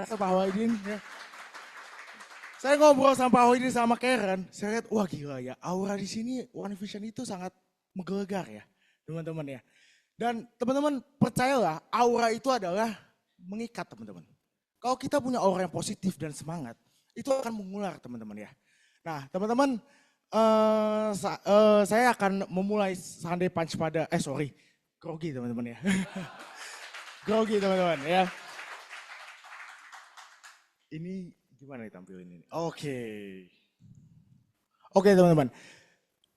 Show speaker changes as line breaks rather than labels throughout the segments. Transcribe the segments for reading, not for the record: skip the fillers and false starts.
ternyata Pak Wahidin ya. Saya ngobrol sama Pak Wahidin sama Karen, saya lihat wah gila ya, aura di sini One Vision itu sangat menggelegar ya, teman-teman ya. Dan teman-teman percayalah, aura itu adalah mengikat teman-teman. Kalau kita punya aura yang positif dan semangat, itu akan mengular teman-teman ya. Nah teman-teman, saya akan memulai Sunday Punch pada, grogi teman-teman ya. Grogi teman-teman ya. Ini gimana ditampilin ini? Oke teman-teman.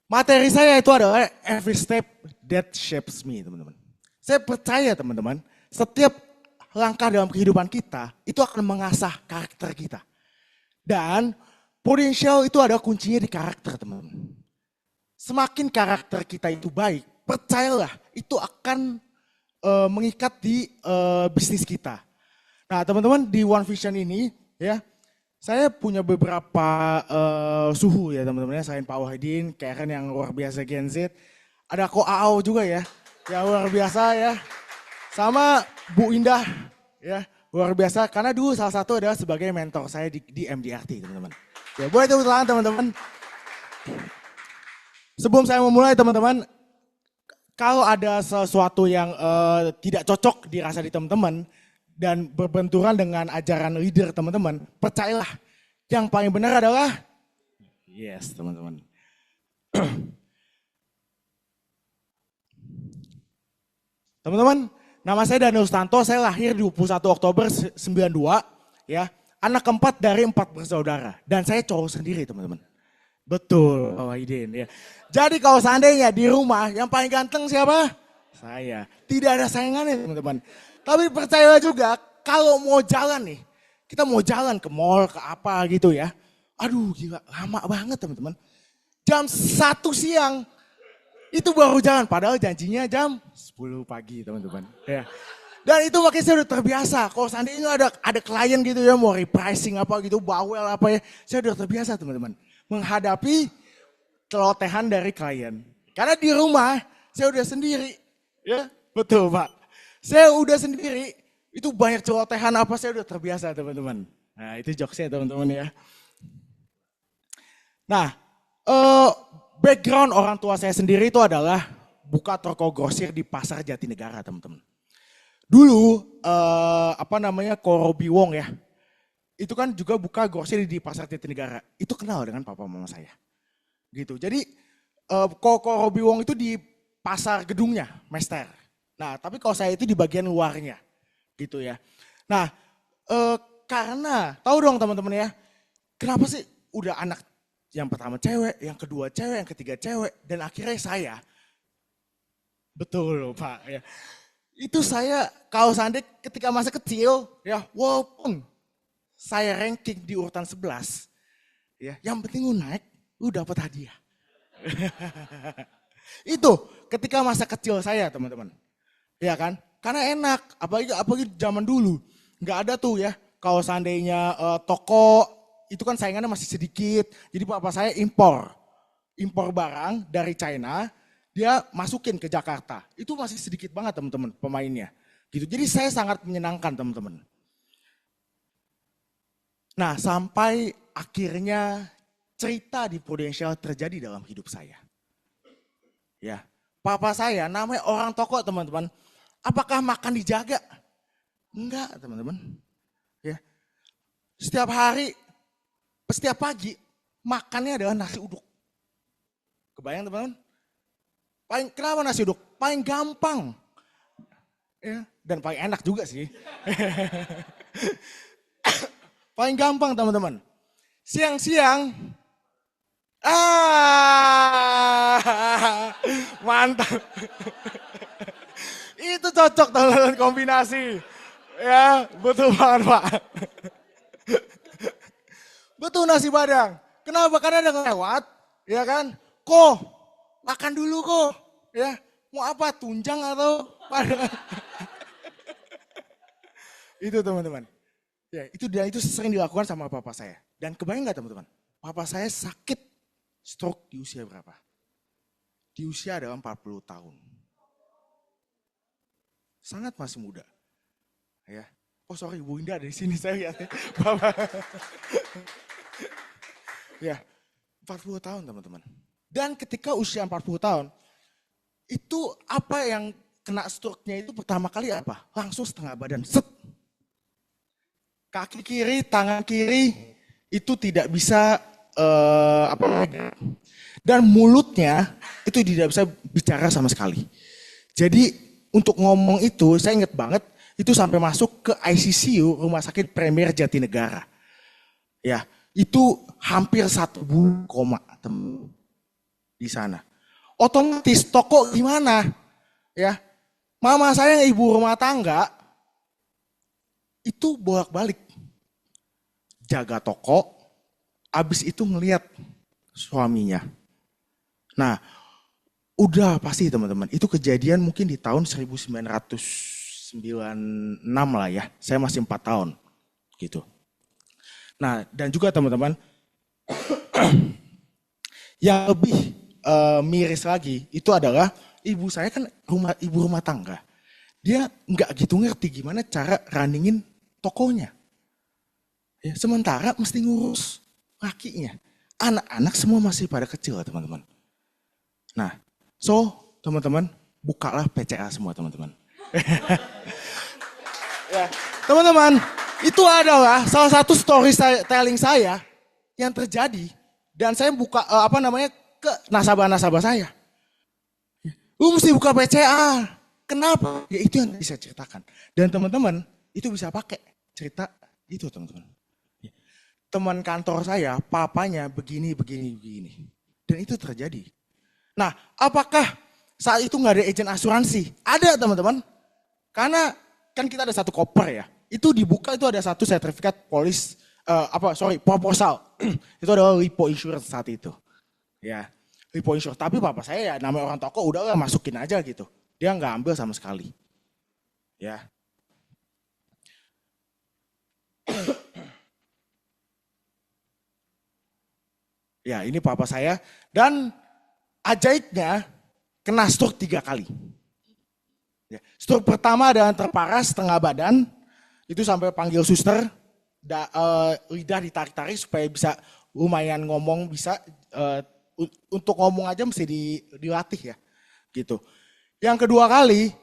Materi saya itu adalah every step that shapes me teman-teman. Saya percaya teman-teman, setiap langkah dalam kehidupan kita itu akan mengasah karakter kita. Dan potensial itu ada kuncinya di karakter teman-teman. Semakin karakter kita itu baik, percayalah itu akan mengikat di bisnis kita. Nah teman-teman di One Vision ini ya, saya punya beberapa suhu ya teman-teman ya, selain Pak Wahidin, Karen yang luar biasa Gen Z. Ada Ko Aau juga ya, yang luar biasa ya. Sama Bu Indah ya, luar biasa. Karena dulu salah satu adalah sebagai mentor saya di MDRT teman-teman. Ya boleh tepuk tangan teman-teman. Sebelum saya memulai teman-teman, kalau ada sesuatu yang tidak cocok dirasa di teman-teman, dan berbenturan dengan ajaran leader teman-teman, percayalah yang paling benar adalah yes teman-teman. Teman-teman, nama saya Daniel Sutanto, saya lahir 21 Oktober 92 ya, anak keempat dari 4 bersaudara dan saya cowok sendiri teman-teman. Betul, Pak Wahidin ya. Jadi kalau seandainya di rumah yang paling ganteng siapa? Saya. Tidak ada saingannya teman-teman. Tapi percayalah juga kalau mau jalan nih, kita mau jalan ke mall, ke apa gitu ya. Aduh gila lama banget teman-teman. Jam 1 siang itu baru jalan, padahal janjinya jam 10 pagi teman-teman. Ya. Dan itu makanya saya udah terbiasa, kalau seandainya ada klien gitu ya mau repricing apa gitu, bawel apa ya. Saya udah terbiasa teman-teman menghadapi celotehan dari klien. Karena di rumah saya udah sendiri. Ya betul Pak. Saya udah sendiri, itu banyak celotehan apa saya udah terbiasa teman-teman. Nah itu jokesnya teman-teman ya. Nah background orang tua saya sendiri itu adalah buka toko grosir di pasar Jatinegara teman-teman. Dulu Ko Robi Wong ya, itu kan juga buka grosir di pasar Jatinegara. Itu kenal dengan papa mama saya. Gitu. Jadi Ko Robi Wong itu di pasar gedungnya, Mester. Nah, tapi kalau saya itu di bagian luarnya, gitu ya. Nah, karena tahu dong teman-teman ya, kenapa sih udah anak yang pertama cewek, yang kedua cewek, yang ketiga cewek, dan akhirnya saya, betul loh Pak ya. Itu saya kalau seandainya ketika masa kecil, ya walaupun saya ranking di urutan 11, ya, yang penting lu naik, lu dapat hadiah. Itu ketika masa kecil saya teman-teman. Ya kan? Karena enak, apalagi zaman dulu. Nggak ada tuh ya, kalau seandainya toko, itu kan saingannya masih sedikit. Jadi papa saya impor barang dari China, dia masukin ke Jakarta. Itu masih sedikit banget teman-teman pemainnya. Gitu. Jadi saya sangat menyenangkan teman-teman. Nah sampai akhirnya cerita di Prudential terjadi dalam hidup saya. Ya, papa saya namanya orang toko teman-teman. Apakah makan dijaga? Enggak teman-teman. Ya. Setiap hari, setiap pagi, makannya adalah nasi uduk. Kebayang teman-teman? Kenapa nasi uduk? Paling gampang. Ya, dan paling enak juga sih. Paling gampang teman-teman. Siang-siang, mantap. Itu cocok teman-teman kombinasi. Ya, betul banget Pak. Betul nasi Padang. Kenapa? Karena ada lewat, ya kan? Makan dulu ya. Mau apa? Tunjang atau Padang? Itu teman-teman. Ya, itu sering dilakukan sama papa saya. Dan kebayang nggak teman-teman? Papa saya sakit stroke di usia berapa? Di usia adalah 40 tahun. Sangat masih muda. Ya. Oh sorry, Bu Indah ada di sini saya lihat. Bapak. Ya, 40 tahun teman-teman. Dan ketika usia 40 tahun, itu apa yang kena stroke-nya itu pertama kali apa? Langsung setengah badan, set. Kaki kiri, tangan kiri itu tidak bisa dan mulutnya itu tidak bisa bicara sama sekali. Jadi untuk ngomong itu saya ingat banget itu sampai masuk ke ICCU Rumah Sakit Premier Jatinegara. Ya, itu hampir 1 bulan koma di sana. Otomatis toko gimana? Ya, mama saya yang ibu rumah tangga itu bolak-balik jaga toko, abis itu ngelihat suaminya. Nah, udah pasti teman-teman, itu kejadian mungkin di tahun 1996 lah ya, saya masih 4 tahun gitu. Nah, dan juga teman-teman, yang lebih miris lagi itu adalah ibu saya kan ibu rumah tangga. Dia nggak gitu ngerti gimana cara runningin tokonya. Ya, sementara mesti ngurus lakinya. Anak-anak semua masih pada kecil teman-teman. Nah, so teman-teman bukalah PCA semua teman-teman. Ya, teman-teman, itu adalah salah satu storytelling saya yang terjadi dan saya buka ke nasabah-nasabah saya. Lu mesti buka PCA. Kenapa? Ya itu yang bisa ceritakan. Dan teman-teman itu bisa pakai cerita itu teman-teman. Teman kantor saya, papanya begini. Dan itu terjadi. Nah, apakah saat itu nggak ada agen asuransi? Ada teman-teman. Karena kan kita ada satu koper ya. Itu dibuka itu ada satu sertifikat polis, proposal. Itu adalah repo insurance saat itu. Ya, repo insurance. Tapi papa saya ya namanya orang toko udah masukin aja gitu. Dia nggak ambil sama sekali. Ya. Ya ini papa saya dan ajaibnya kena stroke 3 kali. Ya, stroke pertama adalah terparah setengah badan, itu sampai panggil suster, lidah ditarik-tarik supaya bisa lumayan ngomong bisa, untuk ngomong aja mesti dilatih ya gitu. Yang kedua kali,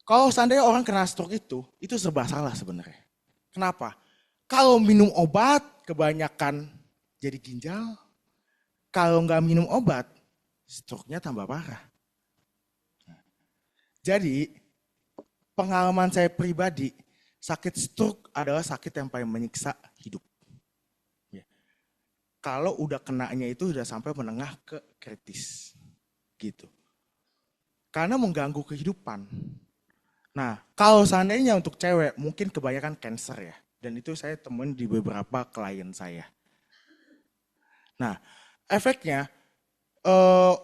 kalau seandainya orang kena stroke itu serba salah sebenarnya. Kenapa? Kalau minum obat kebanyakan jadi ginjal, kalau nggak minum obat, stroke-nya tambah parah. Jadi, pengalaman saya pribadi, sakit stroke adalah sakit yang paling menyiksa hidup. Ya. Kalau udah kenanya itu udah sampai menengah ke kritis. Gitu. Karena mengganggu kehidupan. Nah, kalau seandainya untuk cewek, mungkin kebanyakan cancer ya. Dan itu saya temuin di beberapa klien saya. Nah, efeknya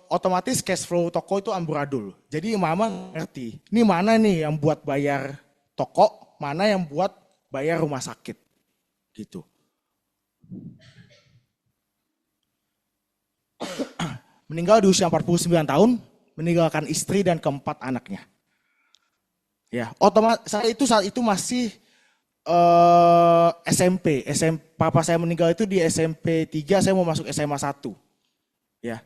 otomatis cash flow toko itu amburadul. Jadi mama ngerti, ini mana nih yang buat bayar toko, mana yang buat bayar rumah sakit. Gitu. Meninggal di usia 49 tahun, meninggalkan istri dan keempat anaknya. Ya, otomatis saya itu saat itu masih SMP. Papa saya meninggal itu di SMP 3, saya mau masuk SMA 1. Ya.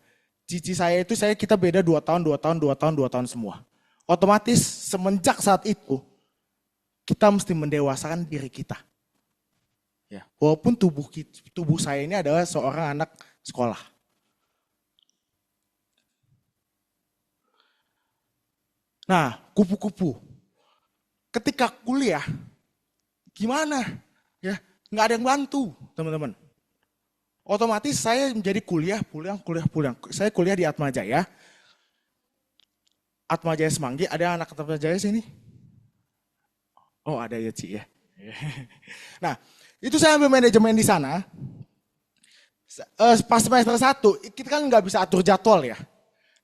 Cici saya itu kita beda 2 tahun semua. Otomatis semenjak saat itu kita mesti mendewasakan diri kita. Ya, walaupun tubuh saya ini adalah seorang anak sekolah. Nah, kupu-kupu. Ketika kuliah, gimana? Ya, nggak ada yang bantu, teman-teman. Otomatis saya menjadi kuliah. Saya kuliah di Atmajaya. Atmajaya Semanggi, ada anak Atmajaya sini? Oh, ada ya, Ci ya. Nah, itu saya ambil manajemen di sana. Pas semester 1, kita kan nggak bisa atur jadwal ya.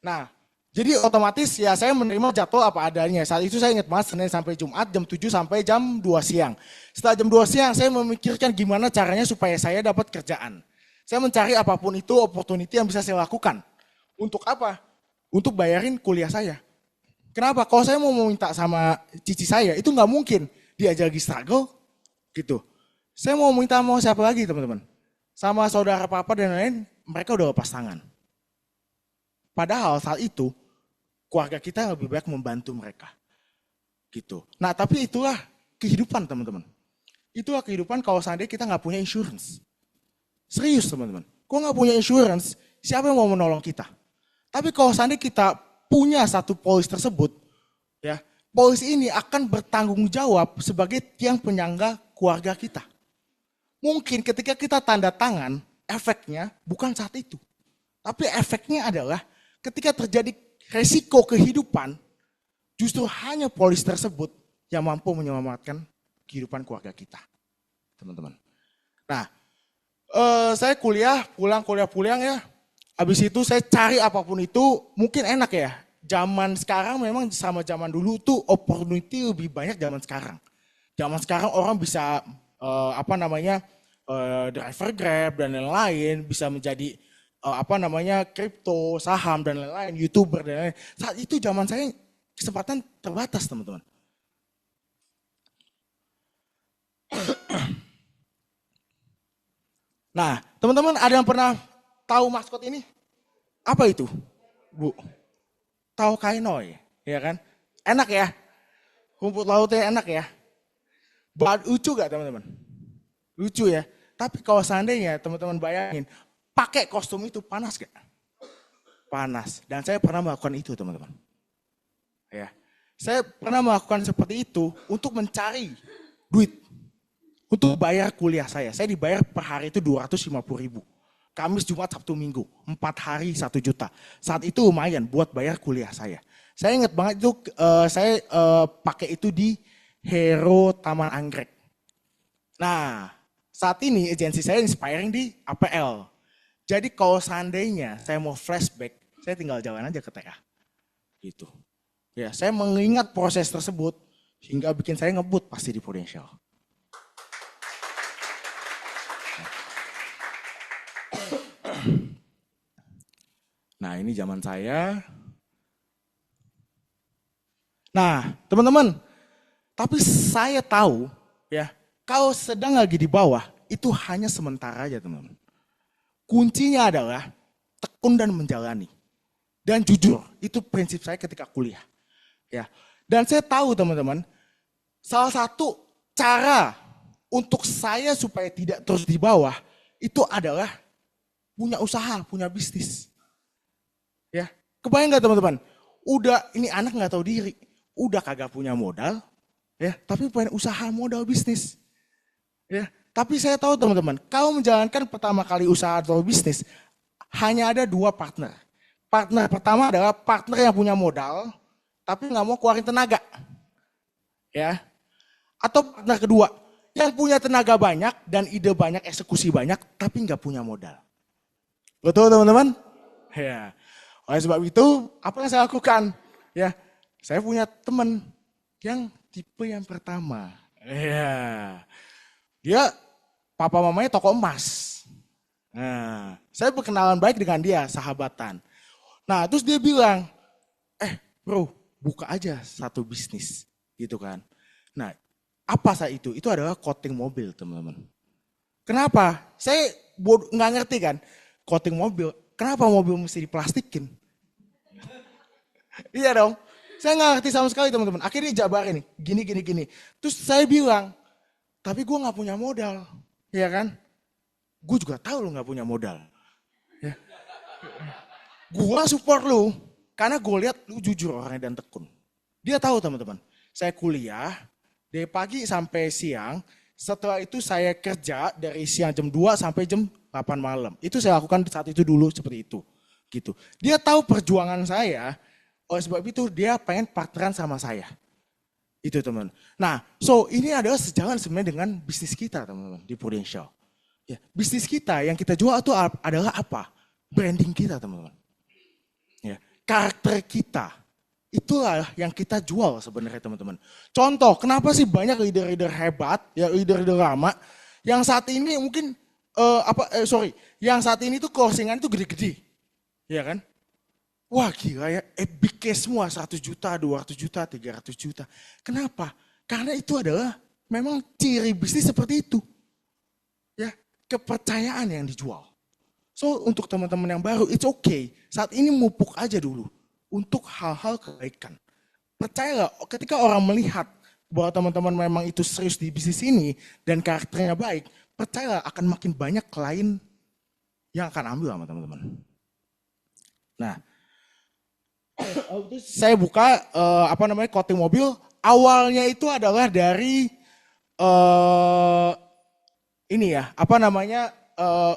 Nah, jadi otomatis ya saya menerima jadwal apa adanya. Saat itu saya ingat banget Senin sampai Jumat jam 7 sampai jam 2 siang. Setelah jam 2 siang saya memikirkan gimana caranya supaya saya dapat kerjaan. Saya mencari apapun itu opportunity yang bisa saya lakukan. Untuk apa? Untuk bayarin kuliah saya. Kenapa? Kalau saya mau minta sama cici saya itu nggak mungkin. dia aja lagi struggle, gitu. Saya mau minta mau siapa lagi teman-teman? Sama saudara papa dan lain-lain, mereka udah lepas tangan. Padahal saat itu, keluarga kita lebih baik membantu mereka. Gitu. Nah tapi itulah kehidupan teman-teman. Itulah kehidupan kalau seandainya kita nggak punya insurance. Serius teman-teman. Kalau nggak punya insurance, siapa yang mau menolong kita? Tapi kalau seandainya kita punya satu polis tersebut, ya, polis ini akan bertanggung jawab sebagai tiang penyangga keluarga kita. Mungkin ketika kita tanda tangan, efeknya bukan saat itu. Tapi efeknya adalah ketika terjadi resiko kehidupan, justru hanya polis tersebut yang mampu menyelamatkan kehidupan keluarga kita. Teman-teman. Nah, saya kuliah pulang ya. Habis itu saya cari apapun itu, mungkin enak ya. Zaman sekarang memang sama zaman dulu tuh opportunity lebih banyak zaman sekarang. Zaman sekarang orang bisa driver Grab dan lain-lain, bisa menjadi kripto, saham dan lain-lain, YouTuber dan lain-lain. Saat itu zaman saya kesempatan terbatas teman-teman. Nah, teman-teman ada yang pernah tahu maskot ini? Apa itu? Bu, tahu kainoy, ya kan? Enak ya? Rumput lautnya enak ya? Lucu gak teman-teman? Lucu ya? Tapi kalau seandainya teman-teman bayangin, pakai kostum itu panas gak? Panas. Dan saya pernah melakukan itu teman-teman. Ya, saya pernah melakukan seperti itu untuk mencari duit. Untuk bayar kuliah saya. Saya dibayar per hari itu 250.000. Kamis, Jumat, Sabtu, Minggu. 4 hari 1 juta. Saat itu lumayan buat bayar kuliah saya. Saya ingat banget itu saya pakai itu di Hero Taman Anggrek. Nah, saat ini agensi saya inspiring di APL. Jadi kalau seandainya saya mau flashback, saya tinggal jalan aja ke TA. Gitu. Ya, saya mengingat proses tersebut hingga bikin saya ngebut pasti di Prudential. Nah, ini zaman saya. Nah, teman-teman, tapi saya tahu ya, kalau sedang lagi di bawah, itu hanya sementara aja teman-teman. Kuncinya adalah tekun dan menjalani. Dan jujur, itu prinsip saya ketika kuliah. Ya. Dan saya tahu teman-teman, salah satu cara untuk saya supaya tidak terus di bawah, itu adalah punya usaha, punya bisnis. Ya, kebayang gak teman-teman? Udah ini anak gak tahu diri, udah kagak punya modal, ya, tapi punya usaha modal bisnis. Ya, tapi saya tahu teman-teman, kalau menjalankan pertama kali usaha atau bisnis, hanya ada 2 partner. Partner pertama adalah partner yang punya modal, tapi nggak mau keluarin tenaga. Ya, atau partner kedua, yang punya tenaga banyak dan ide banyak, eksekusi banyak, tapi nggak punya modal. Betul teman-teman? Ya. Oleh sebab itu, apa yang saya lakukan? Ya, saya punya teman yang tipe yang pertama. Ya. Dia papa mamanya toko emas. Nah, saya berkenalan baik dengan dia, sahabatan. Nah, terus dia bilang, bro, buka aja satu bisnis, gitu kan. Nah, apa saat itu? Itu adalah coating mobil, teman-teman. Kenapa? Saya nggak ngerti kan, coating mobil. Kenapa mobil mesti diplastikin? Iya dong. Saya nggak ngerti sama sekali teman-teman. Akhirnya jabarin nih, gini. Terus saya bilang, tapi gue nggak punya modal, ya kan? Gue juga tahu lo nggak punya modal. Ya. Gue support lo, karena gue lihat lu jujur orangnya dan tekun. Dia tahu teman-teman. Saya kuliah dari pagi sampai siang. Setelah itu saya kerja dari siang jam 2 sampai jam 8 malam. Itu saya lakukan saat itu dulu seperti itu. Gitu. Dia tahu perjuangan saya, oleh sebab itu dia pengen partneran sama saya. Itu teman. Nah, so ini adalah sejalan sebenarnya dengan bisnis kita teman-teman di Prudential. Ya, bisnis kita yang kita jual itu adalah apa? Branding kita teman-teman. Ya, karakter kita. Itulah yang kita jual sebenarnya teman-teman. Contoh, kenapa sih banyak leader-leader hebat, ya leader-leader lama, yang saat ini mungkin yang saat ini tuh closingan itu gede-gede, ya kan? Wah gila ya, big case semua 100 juta, 200 juta, 300 juta. Kenapa? Karena itu adalah memang ciri bisnis seperti itu. Ya, kepercayaan yang dijual. So untuk teman-teman yang baru, it's okay. Saat ini mupuk aja dulu untuk hal-hal kebaikan. Percayalah, ketika orang melihat bahwa teman-teman memang itu serius di bisnis ini dan karakternya baik, percayalah akan makin banyak klien yang akan ambil sama teman-teman. Nah, saya buka coating mobil. Awalnya itu adalah dari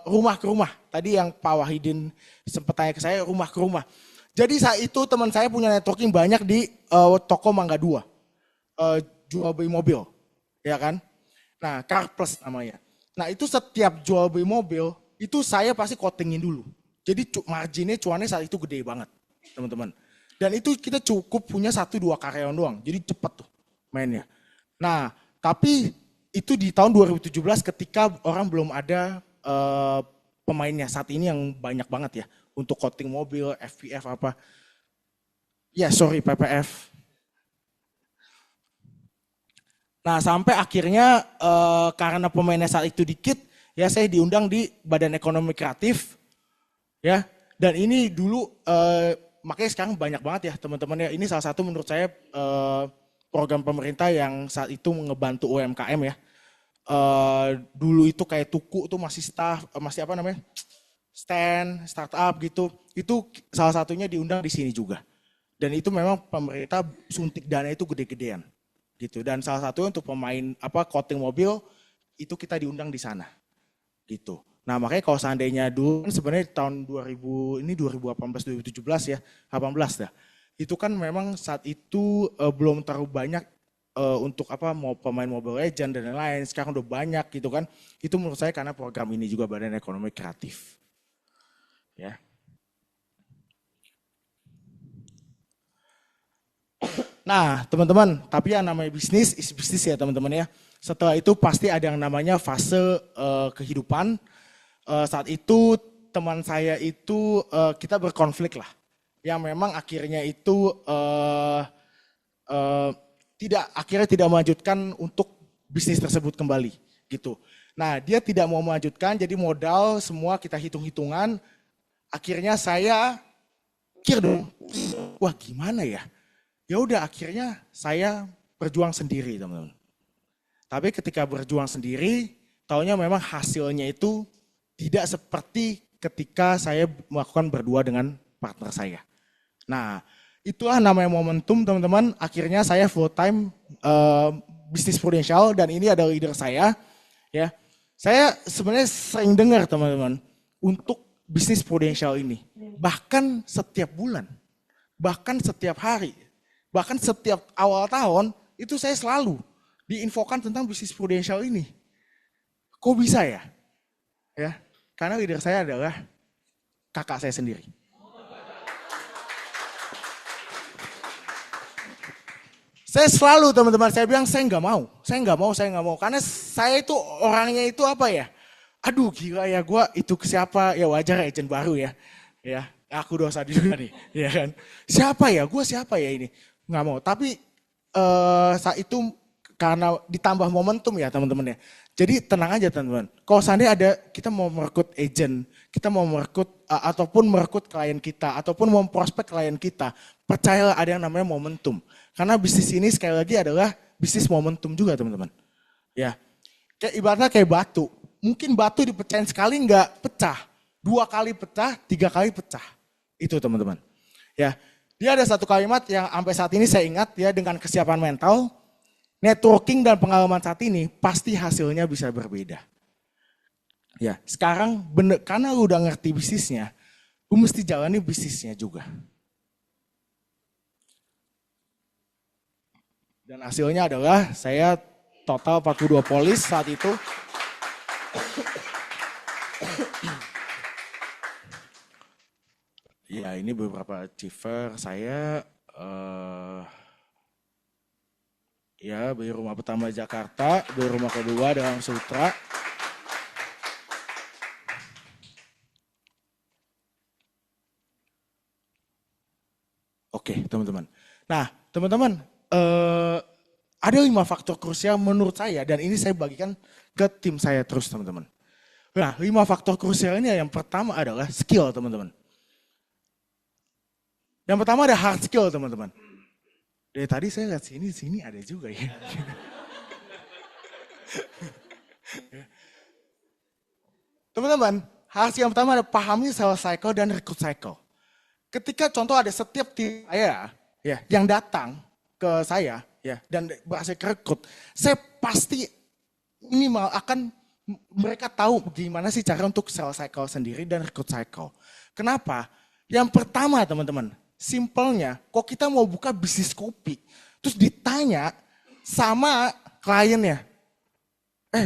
rumah ke rumah. Tadi yang Pak Wahidin sempat tanya ke saya, rumah ke rumah. Jadi saat itu teman saya punya networking banyak di toko Mangga 2. Jual beli mobil, ya kan? Nah, Car Plus namanya. Nah, itu setiap jual beli mobil, itu saya pasti coatingin dulu. Jadi marginnya, cuannya saat itu gede banget, teman-teman. Dan itu kita cukup punya 1-2 karyawan doang, jadi cepet tuh mainnya. Nah, tapi itu di tahun 2017 ketika orang belum ada pemainnya. Saat ini yang banyak banget ya, untuk coating mobil, FPF apa. Ya, sorry, PPF. Nah, sampai akhirnya karena pemainnya saat itu dikit, ya saya diundang di Badan Ekonomi Kreatif, ya. Dan ini dulu makanya sekarang banyak banget ya teman-teman ya. Ini salah satu menurut saya program pemerintah yang saat itu ngebantu UMKM ya. Dulu itu kayak Tuku tuh masih stand, startup gitu. Itu salah satunya diundang di sini juga. Dan itu memang pemerintah suntik dana itu gede-gedean. Gitu. Dan salah satu untuk pemain coating mobil itu kita diundang di sana gitu. Nah makanya kalau seandainya dulu kan sebenarnya tahun 2018 2017 ya 18 dah itu kan memang saat itu belum terlalu banyak untuk pemain Mobile Legends dan lain-lain. Sekarang udah banyak gitu kan. Itu menurut saya karena program ini juga Badan Ekonomi Kreatif ya. Nah teman-teman, tapi yang namanya bisnis is bisnis ya teman-teman ya. Setelah itu pasti ada yang namanya fase kehidupan. Saat itu teman saya itu kita berkonflik lah. Yang memang akhirnya itu akhirnya tidak melanjutkan untuk bisnis tersebut kembali gitu. Nah dia tidak mau melanjutkan, jadi modal semua kita hitung-hitungan. Akhirnya saya pikir dong, wah gimana ya? Ya udah akhirnya saya berjuang sendiri teman-teman. Tapi ketika berjuang sendiri, taunya memang hasilnya itu tidak seperti ketika saya melakukan berdua dengan partner saya. Nah, itulah namanya momentum teman-teman. Akhirnya saya full time bisnis Prudential dan ini ada leader saya. Ya, saya sebenarnya sering dengar teman-teman untuk bisnis Prudential ini. Bahkan setiap bulan, bahkan setiap hari, bahkan setiap awal tahun itu saya selalu diinfokan tentang bisnis Prudential ini. Kok bisa ya? Ya, karena leader saya adalah kakak saya sendiri. Saya selalu teman-teman saya bilang saya nggak mau, karena saya itu orangnya itu apa ya? Aduh gila ya gue itu ke siapa ya wajar ya agent baru ya, aku dosa juga nih, ya kan? Siapa ya? Gue siapa ya ini? Nggak mau. Tapi saat itu karena ditambah momentum ya teman-teman ya. Jadi tenang aja teman-teman. Kalau seandainya ada kita mau merekrut agent, kita mau merekrut ataupun merekrut klien kita, ataupun mau prospek klien kita, percayalah ada yang namanya momentum. Karena bisnis ini sekali lagi adalah bisnis momentum juga teman-teman. Ya, kayak ibaratnya kayak batu. Mungkin batu dipecahin sekali nggak pecah, 2 kali pecah, 3 kali pecah. Itu teman-teman. Ya, dia ada satu kalimat yang sampai saat ini saya ingat ya, dengan kesiapan mental, networking dan pengalaman saat ini pasti hasilnya bisa berbeda. Ya, sekarang bener karena lu udah ngerti bisnisnya, lu mesti jalani bisnisnya juga. Dan hasilnya adalah saya total 42 polis saat itu. Ya, ini beberapa achiever saya. Ya, beli rumah pertama di Jakarta, beli rumah kedua dalam Sutra. Oke, teman-teman. Nah, teman-teman, Ada 5 faktor krusial menurut saya dan ini saya bagikan ke tim saya terus teman-teman. Nah 5 faktor krusial ini yang pertama adalah skill teman-teman. Yang pertama ada hard skill teman-teman. Dari tadi saya lihat sini ada juga ya. Teman-teman, hard skill yang pertama ada pahami sales cycle dan recruit cycle. Ketika contoh ada setiap tim saya ya yang datang ke saya ya dan berhasil rekrut, saya pasti minimal akan mereka tahu gimana sih cara untuk sales cycle sendiri dan recruit cycle. Kenapa? Yang pertama teman-teman, simpelnya kok kita mau buka bisnis kopi, terus ditanya sama kliennya,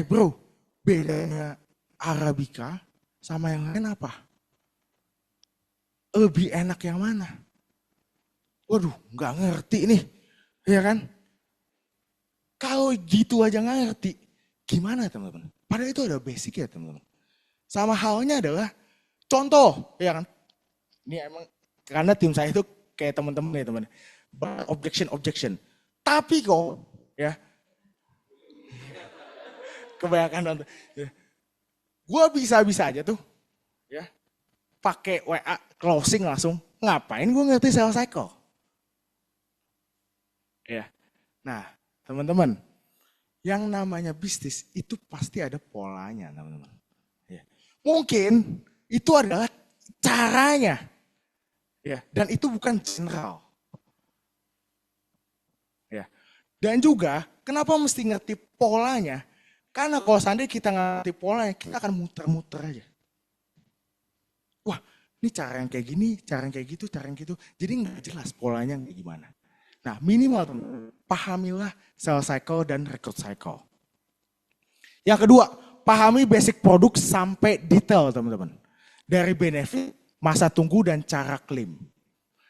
bro, bedanya Arabica sama yang lain apa? Lebih enak yang mana? Waduh, nggak ngerti nih, ya kan? Kalau gitu aja nggak ngerti, gimana teman-teman? Padahal itu ada basic ya teman-teman. Sama halnya adalah contoh, ya kan? Ini emang karena tim saya itu kayak teman-teman ya teman. Objection. Tapi kok, ya, kebanyakan nonton. Ya. Gue bisa-bisa aja tuh, ya, pakai WA closing langsung. Ngapain gue ngerti sales cycle? Ya, nah teman-teman, yang namanya bisnis itu pasti ada polanya teman-teman. Ya. Mungkin itu adalah caranya, ya, dan itu bukan general. Ya. Dan juga kenapa mesti ngerti polanya? Karena kalau seandainya kita ngerti polanya, kita akan muter-muter aja. Wah, ini cara yang kayak gini, cara yang kayak gitu, cara yang gitu. Jadi nggak jelas polanya kayak gimana. Nah minimal teman-teman, pahamilah sales cycle dan recruit cycle. Yang kedua, pahami basic produk sampai detail teman-teman. Dari benefit, masa tunggu dan cara klaim.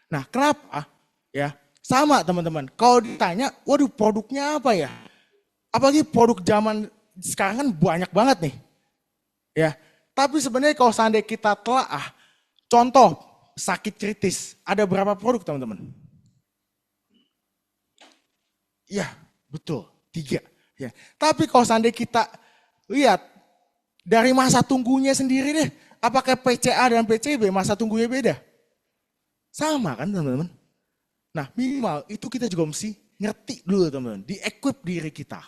Nah kenapa? Ya sama teman-teman, kalau ditanya, waduh produknya apa ya? Apalagi produk zaman sekarang kan banyak banget nih. Ya, tapi sebenarnya kalau seandainya kita telaah, contoh sakit kritis, ada berapa produk teman-teman? Iya, betul, 3. Ya. Tapi kalau seandainya kita lihat dari masa tunggunya sendiri deh, apakah PCA dan PCB masa tunggunya beda? Sama kan teman-teman? Nah minimal itu kita juga mesti ngerti dulu teman-teman, di-equip diri kita.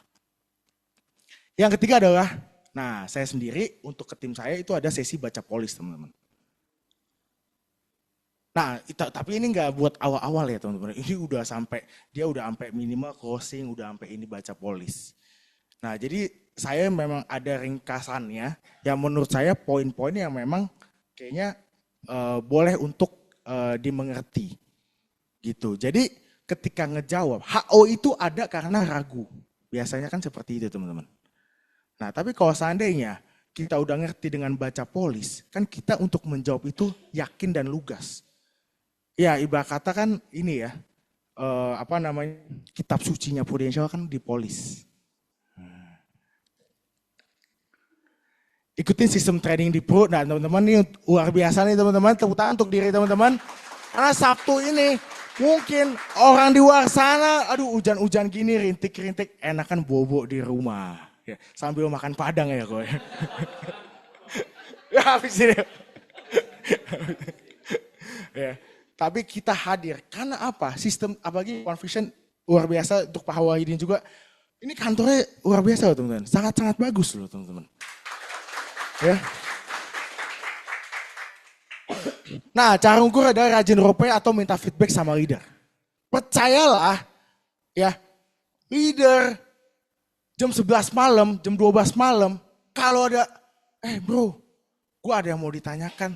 Yang ketiga adalah, nah saya sendiri untuk ke tim saya itu ada sesi baca polis teman-teman. Nah, tapi ini nggak buat awal-awal ya teman-teman. Ini udah sampai, dia udah sampai minimal closing, udah sampai ini baca polis. Nah, jadi saya memang ada ringkasannya yang menurut saya poin-poin yang memang kayaknya boleh untuk dimengerti. Gitu. Jadi ketika ngejawab, HO itu ada karena ragu. Biasanya kan seperti itu teman-teman. Nah, tapi kalau seandainya kita udah ngerti dengan baca polis, kan kita untuk menjawab itu yakin dan lugas. Ya ibarat kata kan ini ya, kitab sucinya Prudential kan di polis. Ikutin sistem training di Pro, nah teman-teman ini luar biasa nih teman-teman, tepuk tangan untuk diri teman-teman. Karena Sabtu ini mungkin orang di luar sana, aduh hujan-hujan gini rintik-rintik, enakan bobo di rumah. Ya, sambil makan padang ya gue. Ya habis ini. Ya. Tapi kita hadir, karena apa? Sistem, apalagi One Vision luar biasa untuk Pak Wahidin juga. Ini kantornya luar biasa loh teman-teman, sangat-sangat bagus loh teman-teman. Ya. Nah cara ukur adalah rajin role atau minta feedback sama leader. Percayalah ya, leader jam 11 malam, jam 12 malam, kalau ada, bro, gue ada yang mau ditanyakan.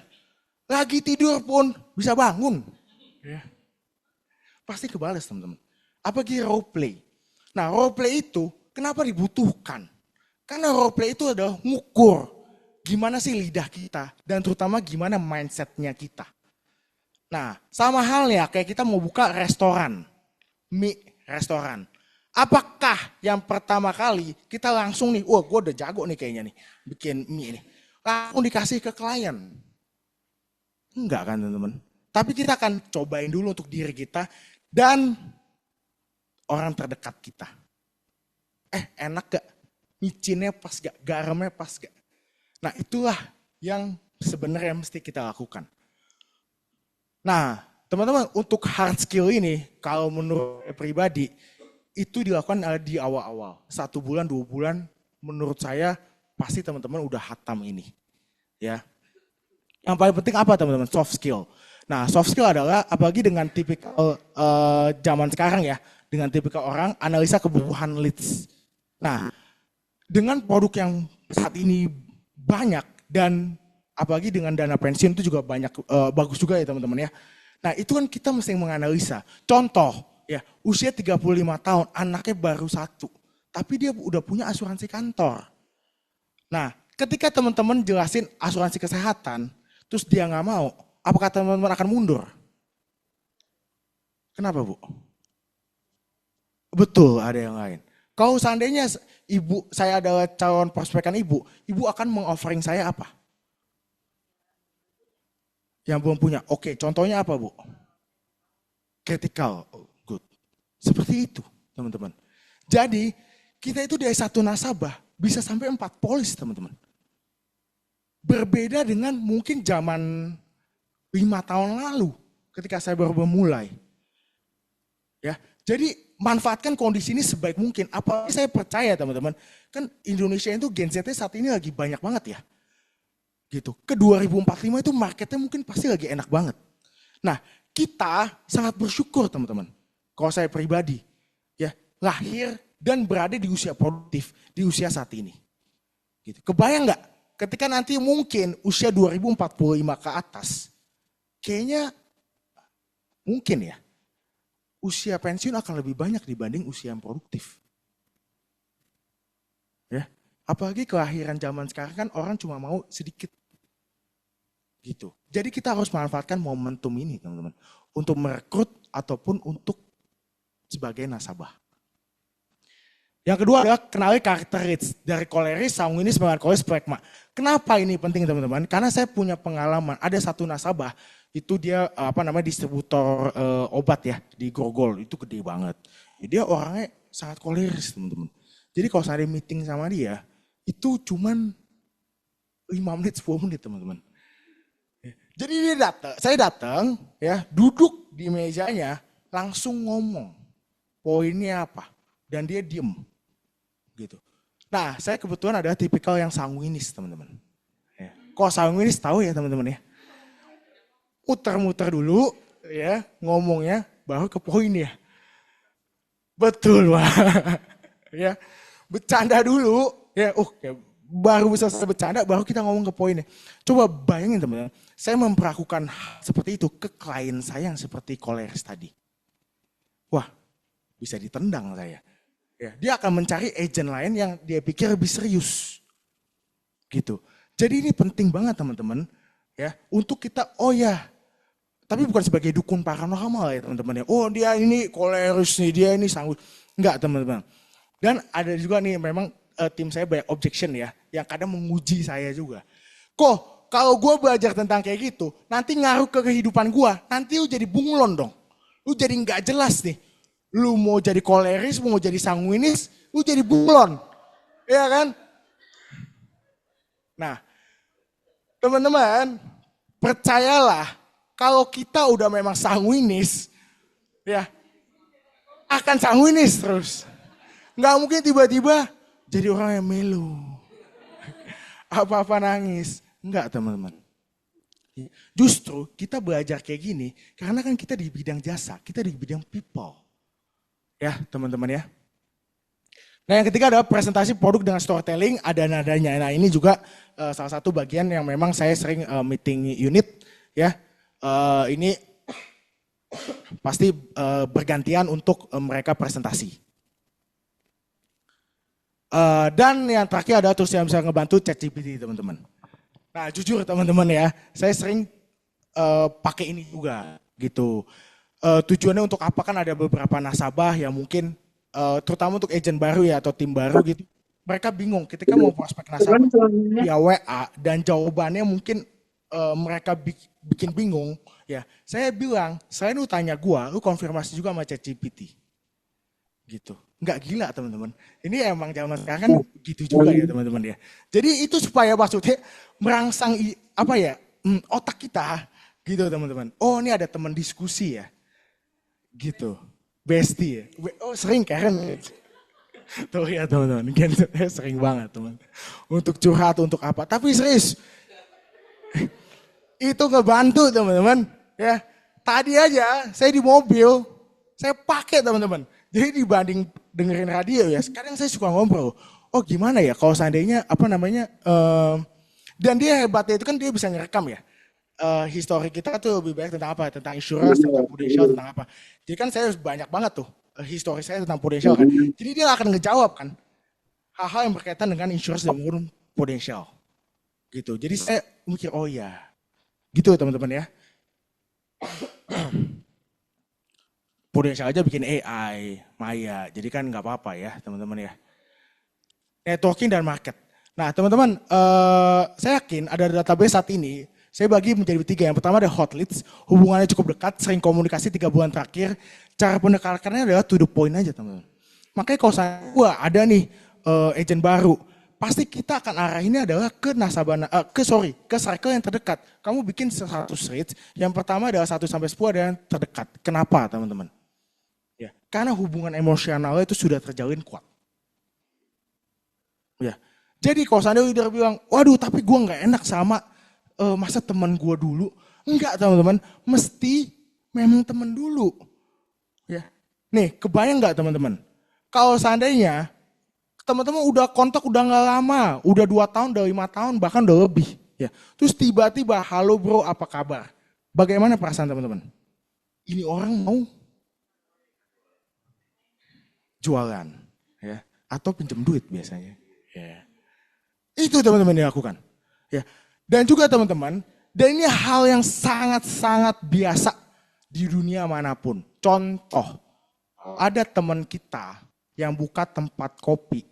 Lagi tidur pun bisa bangun. Ya. Pasti kebales teman-teman. Apalagi role play. Nah role play itu kenapa dibutuhkan? Karena role play itu adalah ngukur gimana sih lidah kita dan terutama gimana mindsetnya kita. Nah sama halnya kayak kita mau buka restoran, mie restoran. Apakah yang pertama kali kita langsung nih, wah gue udah jago nih kayaknya nih bikin mie ini. Langsung dikasih ke klien. Enggak kan teman-teman. Tapi kita akan cobain dulu untuk diri kita dan orang terdekat kita. Enak gak? Micinnya pas gak? Garamnya pas gak? Nah itulah yang sebenarnya mesti kita lakukan. Nah teman-teman untuk hard skill ini kalau menurut saya pribadi itu dilakukan di awal-awal. 1 bulan, 2 bulan menurut saya pasti teman-teman udah hatam ini. Ya. Yang paling penting apa teman-teman? Soft skill. Nah soft skill adalah apalagi dengan tipikal zaman sekarang ya. Dengan tipikal orang analisa kebutuhan leads. Nah dengan produk yang saat ini banyak dan apalagi dengan dana pensiun itu juga banyak bagus juga ya teman-teman ya. Nah itu kan kita mesti menganalisa. Contoh ya usia 35 tahun anaknya baru 1. Tapi dia udah punya asuransi kantor. Nah ketika teman-teman jelasin asuransi kesehatan terus dia nggak mau, apakah teman-teman akan mundur? Kenapa Bu? Betul ada yang lain. Kalau seandainya ibu saya adalah calon prospekan ibu akan mengoffering saya apa? Yang belum punya. Oke, contohnya apa Bu? Critical. Oh, good. Seperti itu teman-teman. Jadi kita itu dari 1 nasabah bisa sampai 4 polis teman-teman. Berbeda dengan mungkin zaman 5 tahun lalu ketika saya baru memulai. Ya, jadi manfaatkan kondisi ini sebaik mungkin. Apalagi saya percaya teman-teman, kan Indonesia itu Gen Z saat ini lagi banyak banget ya. Gitu. Ke 2045 itu marketnya mungkin pasti lagi enak banget. Nah, kita sangat bersyukur teman-teman. Kalau saya pribadi, ya lahir dan berada di usia produktif di usia saat ini. Gitu. Kebayang nggak? Ketika nanti mungkin usia 2045 ke atas, kayaknya mungkin ya usia pensiun akan lebih banyak dibanding usia yang produktif. Ya, apalagi kelahiran zaman sekarang kan orang cuma mau sedikit. Gitu. Jadi kita harus manfaatkan momentum ini teman-teman untuk merekrut ataupun untuk sebagai nasabah. Yang kedua adalah kenali karakter leads dari koleris, sanguinis, melankolis, plekma. Kenapa ini penting teman-teman? Karena saya punya pengalaman, ada 1 nasabah itu dia distributor obat ya di Grogol, itu gede banget. Dia orangnya sangat koleris teman-teman. Jadi kalau saya meeting sama dia itu cuman 5 menit 10 menit teman-teman. Jadi saya datang ya, duduk di mejanya, langsung ngomong poinnya apa, dan dia diem, gitu. Nah, saya kebetulan adalah tipikal yang sanguinis teman-teman. Ya. Kok sanguinis tahu ya teman-teman ya? Muter-muter dulu, ya ngomongnya, baru ke poin ya. Betul Pak. Ya, bercanda dulu, ya. Baru bisa bercanda, baru kita ngomong ke poinnya. Coba bayangin teman-teman, saya memperlakukan seperti itu ke klien saya yang seperti koleris tadi. Wah, bisa ditendang saya. Ya, dia akan mencari agent lain yang dia pikir lebih serius. Gitu. Jadi ini penting banget teman-teman, ya, untuk kita, tapi bukan sebagai dukun paranormal ya teman-teman ya. Oh dia ini koleris nih, dia ini sanggup. Enggak teman-teman. Dan ada juga nih memang tim saya banyak objection ya, yang kadang menguji saya juga. Kok kalau gue belajar tentang kayak gitu, nanti ngaruh ke kehidupan gue, nanti lu jadi bunglon dong. Lu jadi nggak jelas nih. Lu mau jadi koleris, mau jadi sanguinis, lu jadi bunglon. Iya kan? Nah, teman-teman, percayalah kalau kita udah memang sanguinis, ya akan sanguinis terus. Nggak mungkin tiba-tiba jadi orang yang melu. Apa-apa nangis. Enggak teman-teman. Justru kita belajar kayak gini karena kan kita di bidang jasa, kita di bidang people. Ya teman-teman ya. Nah yang ketiga adalah presentasi produk dengan storytelling, ada nadanya. Nah ini juga salah satu bagian yang memang saya sering meeting unit. Ya, ini pasti bergantian untuk mereka presentasi. Dan yang terakhir adalah tools yang bisa ngebantu ChatGPT teman-teman. Nah jujur teman-teman ya, saya sering pakai ini juga gitu. Tujuannya untuk apa, kan ada beberapa nasabah yang mungkin terutama untuk agent baru ya atau tim baru gitu. Mereka bingung ketika mau prospek nasabah via WA dan jawabannya mungkin mereka bikin bingung. Ya, saya bilang, selain lu tanya gua, lu konfirmasi juga sama ChatGPT. Gitu. Nggak gila teman-teman. Ini emang zaman sekarang kan gitu juga ya teman-teman ya. Jadi itu supaya maksudnya merangsang apa ya otak kita gitu teman-teman. Oh ini ada teman diskusi ya. Gitu. Bestie ya. Oh sering Karen. Tuh ya teman-teman. Sering banget teman. Untuk curhat untuk apa. Tapi serius. Itu ngebantu teman-teman. Ya. Tadi aja saya di mobil. Saya pakai teman-teman. Jadi dibanding dengerin radio ya, sekarang saya suka ngobrol. Oh gimana ya kalau seandainya apa namanya, dan dia hebatnya itu kan dia bisa ngerekam ya. Histori kita tuh lebih banyak tentang apa? Tentang insurance, tentang prudential, tentang apa. Jadi kan saya banyak banget tuh histori saya tentang prudential kan. Jadi dia akan ngejawab kan hal-hal yang berkaitan dengan insurance dan prudential. Gitu. Jadi saya mikir oh ya, gitu teman-teman ya. Prudential aja bikin AI, Maya, jadi kan nggak apa-apa ya teman-teman ya. Networking dan market. Nah teman-teman, saya yakin ada database saat ini, saya bagi menjadi 3. Yang pertama ada hot leads, hubungannya cukup dekat, sering komunikasi 3 bulan terakhir. Cara pendekatannya adalah to the point aja teman-teman. Makanya kalau saya ada nih agent baru, pasti kita akan arahinnya adalah ke nasabah, ke circle yang terdekat. Kamu bikin 100 leads, yang pertama adalah 1 sampai 10 ada yang terdekat. Kenapa teman-teman? Ya, karena hubungan emosionalnya itu sudah terjalin kuat. Ya, jadi kalau seandainya leader bilang, waduh tapi gue nggak enak sama masa teman gue dulu. Enggak teman-teman, mesti memang teman dulu. Ya, nih kebayang nggak teman-teman? Kalau seandainya teman-teman udah kontak udah nggak lama, udah 2 tahun, udah 5 tahun, bahkan udah lebih. Ya, terus tiba-tiba, halo bro, apa kabar? Bagaimana perasaan teman-teman? Ini orang mau jualan, ya, atau pinjam duit biasanya. Ya. Itu teman-teman yang lakukan. Ya. Dan juga teman-teman, dan ini hal yang sangat-sangat biasa di dunia manapun. Contoh, ada teman kita yang buka tempat kopi,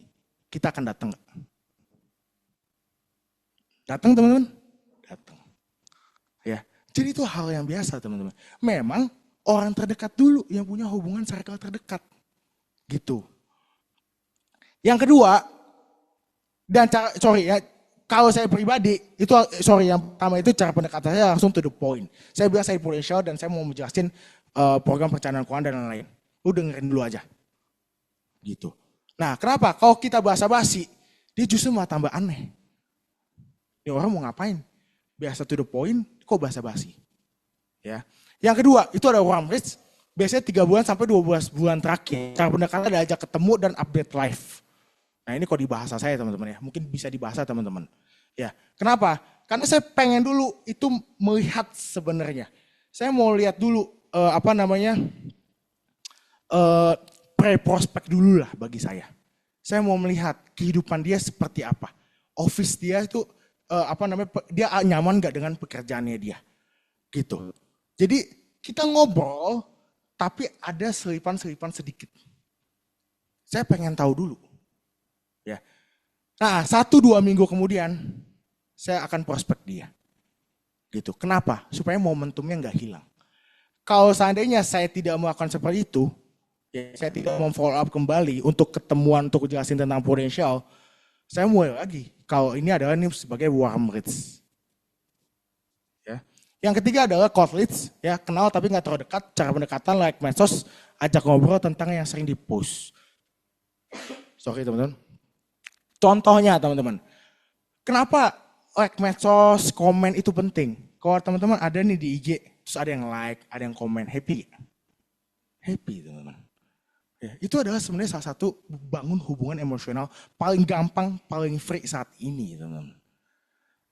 kita akan datang nggak? Datang teman-teman? Datang. Ya. Jadi itu hal yang biasa teman-teman. Memang orang terdekat dulu yang punya hubungan circle terdekat. Gitu. Yang kedua, dan cara, ya, kalau saya pribadi, itu yang pertama itu cara pendekatan saya langsung to the point. Saya bilang saya prudential dan saya mau menjelaskan program perencanaan keuangan dan lain-lain. Lu dengerin dulu aja. Gitu. Nah, kenapa? Kalau kita basa-basi, dia justru malah tambah aneh. Ini orang mau ngapain? Biasa to the point, kok basa-basi? Ya. Yang kedua, itu ada warm reach. Biasanya 3 bulan sampai 12 bulan terakhir. Cara pendekatan ada ajak ketemu dan update live. Nah ini kok di bahasa saya teman-teman ya. Mungkin bisa dibahas teman-teman. Ya, kenapa? Karena saya pengen dulu itu melihat sebenarnya. Saya mau lihat dulu pre-prospek dulu lah bagi saya. Saya mau melihat kehidupan dia seperti apa. Office dia itu dia nyaman gak dengan pekerjaannya dia. Gitu. Jadi kita ngobrol tapi ada selipan-selipan sedikit. Saya pengen tahu dulu. Ya. Nah, 1-2 minggu kemudian saya akan prospek dia. Gitu. Kenapa? Supaya momentumnya nggak hilang. Kalau seandainya saya tidak melakukan seperti itu, ya, saya tidak mau follow up kembali untuk ketemuan untuk jelasin tentang prudential, saya mulai lagi. Kalau ini adalah ini sebagai warm leads. Ya. Yang ketiga adalah cold leads, ya kenal tapi nggak terlalu dekat. Cara pendekatan like medsos, ajak ngobrol tentang yang sering di-post. Sorry teman-teman. Contohnya teman-teman, kenapa like medsos, komen itu penting? Kalau teman-teman ada nih di IG, terus ada yang like, ada yang komen, happy? Happy teman-teman. Ya, itu adalah sebenarnya salah satu bangun hubungan emosional paling gampang, paling free saat ini teman-teman.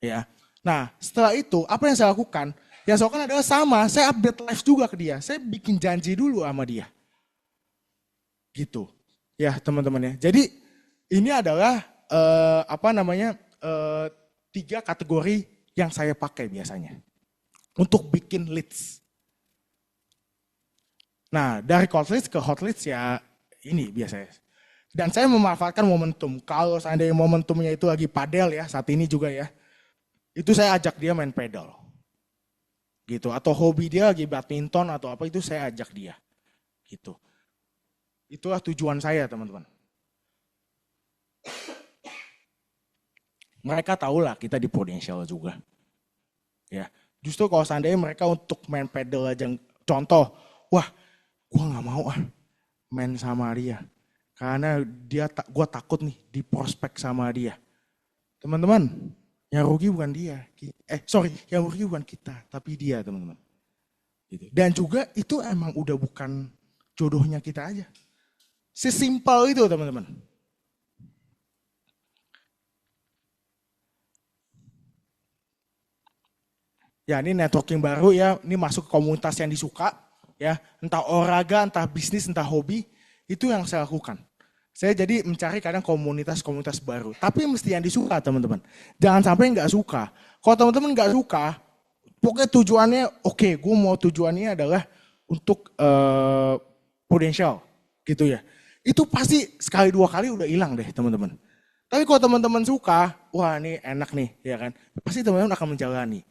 Ya. Nah setelah itu apa yang saya lakukan? Yang saya lakukan adalah sama, saya update live juga ke dia. Saya bikin janji dulu sama dia. Gitu. Ya teman-teman ya. Jadi ini adalah 3 kategori yang saya pakai biasanya. Untuk bikin leads. Nah dari cold leads ke hot leads ya ini biasanya. Dan saya memanfaatkan momentum. Kalau seandainya momentumnya itu lagi padel ya, saat ini juga ya. Itu saya ajak dia main pedal. Gitu. Atau hobi dia lagi badminton atau apa itu saya ajak dia. Gitu. Itulah tujuan saya teman-teman. Mereka tahulah kita di Prudential juga. Ya, justru kalau seandainya mereka untuk main pedal aja, contoh, wah, gua nggak mau main sama dia, karena gua takut nih di prospek sama dia. Teman-teman, yang rugi bukan dia, yang rugi bukan kita, tapi dia teman-teman. Gitu. Dan juga itu emang udah bukan jodohnya kita aja. Sesimpel itu teman-teman. Ya ini networking baru ya, ini masuk ke komunitas yang disuka, ya entah olahraga, entah bisnis, entah hobi, itu yang saya lakukan. Saya jadi mencari kadang komunitas-komunitas baru, tapi mesti yang disuka teman-teman. Jangan sampai nggak suka. Kalau teman-teman nggak suka, pokoknya tujuannya oke, gue mau tujuannya adalah untuk Prudential, gitu ya. Itu pasti sekali dua kali udah hilang deh teman-teman. Tapi kalau teman-teman suka, wah ini enak nih, ya kan? Pasti teman-teman akan menjalani.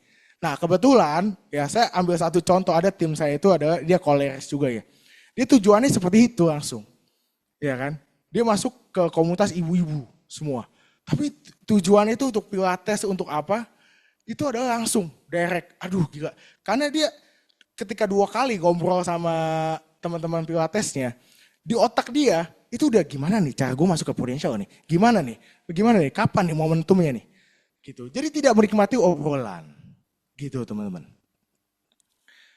Nah kebetulan ya saya ambil satu contoh, ada tim saya itu ada dia koleris juga ya. Dia tujuannya seperti itu langsung. Ya kan? Dia masuk ke komunitas ibu-ibu semua. Tapi tujuannya itu untuk pilates, untuk apa? Itu adalah langsung direct. Aduh gila. Karena dia ketika dua kali ngobrol sama teman-teman pilatesnya, di otak dia itu udah gimana nih cara gue masuk ke Prudential nih? Gimana nih? Bagaimana nih? Kapan nih momentumnya nih? Gitu. Jadi tidak menikmati obrolan. Gitu teman-teman.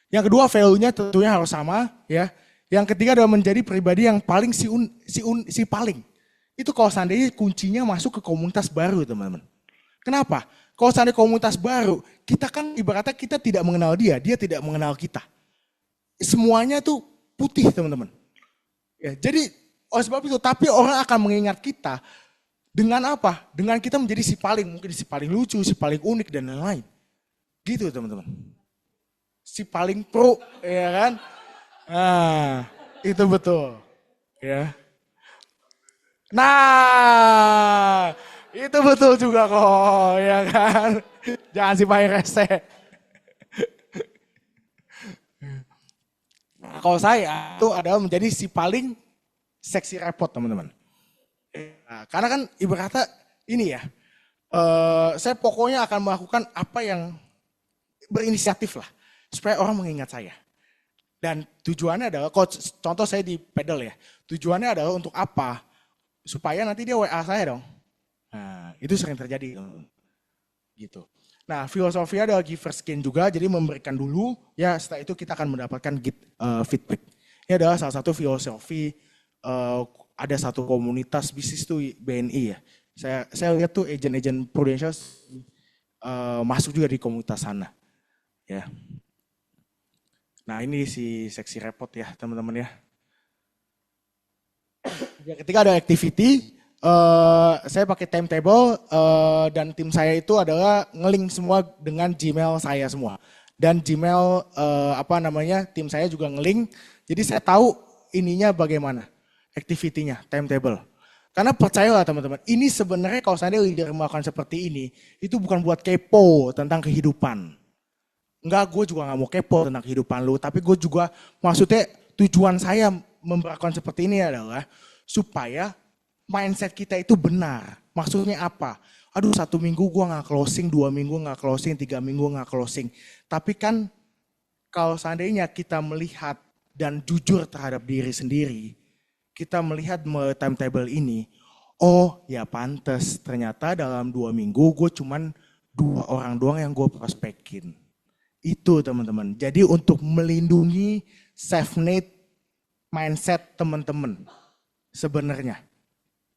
Yang kedua value-nya tentunya harus sama ya. Yang ketiga adalah menjadi pribadi yang paling si paling. Itu kalau seandainya kuncinya masuk ke komunitas baru teman-teman. Kenapa? Kalau seandainya komunitas baru, kita kan ibaratnya kita tidak mengenal dia, dia tidak mengenal kita. Semuanya tuh putih teman-teman. Ya, jadi oleh sebab itu, tapi orang akan mengingat kita dengan apa? Dengan kita menjadi si paling, mungkin si paling lucu, si paling unik dan lain-lain. Gitu teman-teman. Si paling pro, ya kan? Nah, itu betul. Ya. Nah, itu betul juga kok, ya kan? Jangan si paling rese. Nah, kalau saya itu adalah menjadi si paling seksi repot teman-teman. Nah, karena kan ibaratnya ini ya, saya pokoknya akan melakukan apa yang berinisiatif lah, supaya orang mengingat saya. Dan tujuannya adalah, contoh saya di pedal ya, tujuannya adalah untuk apa? Supaya nanti dia WA saya dong. Nah, itu sering terjadi. Gitu. Nah, filosofinya adalah giver's gain juga, jadi memberikan dulu, ya setelah itu kita akan mendapatkan feedback. Ini adalah salah satu filosofi, ada satu komunitas bisnis tuh BNI ya. Saya lihat tuh agent-agent Prudential masuk juga di komunitas sana. Ya. Nah ini si seksi repot ya teman-teman ya. Ketika ada activity, saya pakai timetable dan tim saya itu adalah nge-link semua dengan Gmail saya semua. Dan Gmail tim saya juga nge-link. Jadi saya tahu ininya bagaimana, activity-nya, timetable. Karena percayalah teman-teman, ini sebenarnya kalau saya leader melakukan seperti ini, itu bukan buat kepo tentang kehidupan. Enggak, gue juga gak mau kepo tentang kehidupan lu, tapi gue juga maksudnya tujuan saya memperlakukan seperti ini adalah supaya mindset kita itu benar. Maksudnya apa? Aduh 1 minggu gue gak closing, 2 minggu gak closing, 3 minggu gak closing. Tapi kan kalau seandainya kita melihat dan jujur terhadap diri sendiri, kita melihat timetable ini, oh ya pantes ternyata dalam 2 minggu gue cuman 2 orang doang yang gue prospekin. Itu teman-teman. Jadi untuk melindungi safe net mindset teman-teman sebenarnya.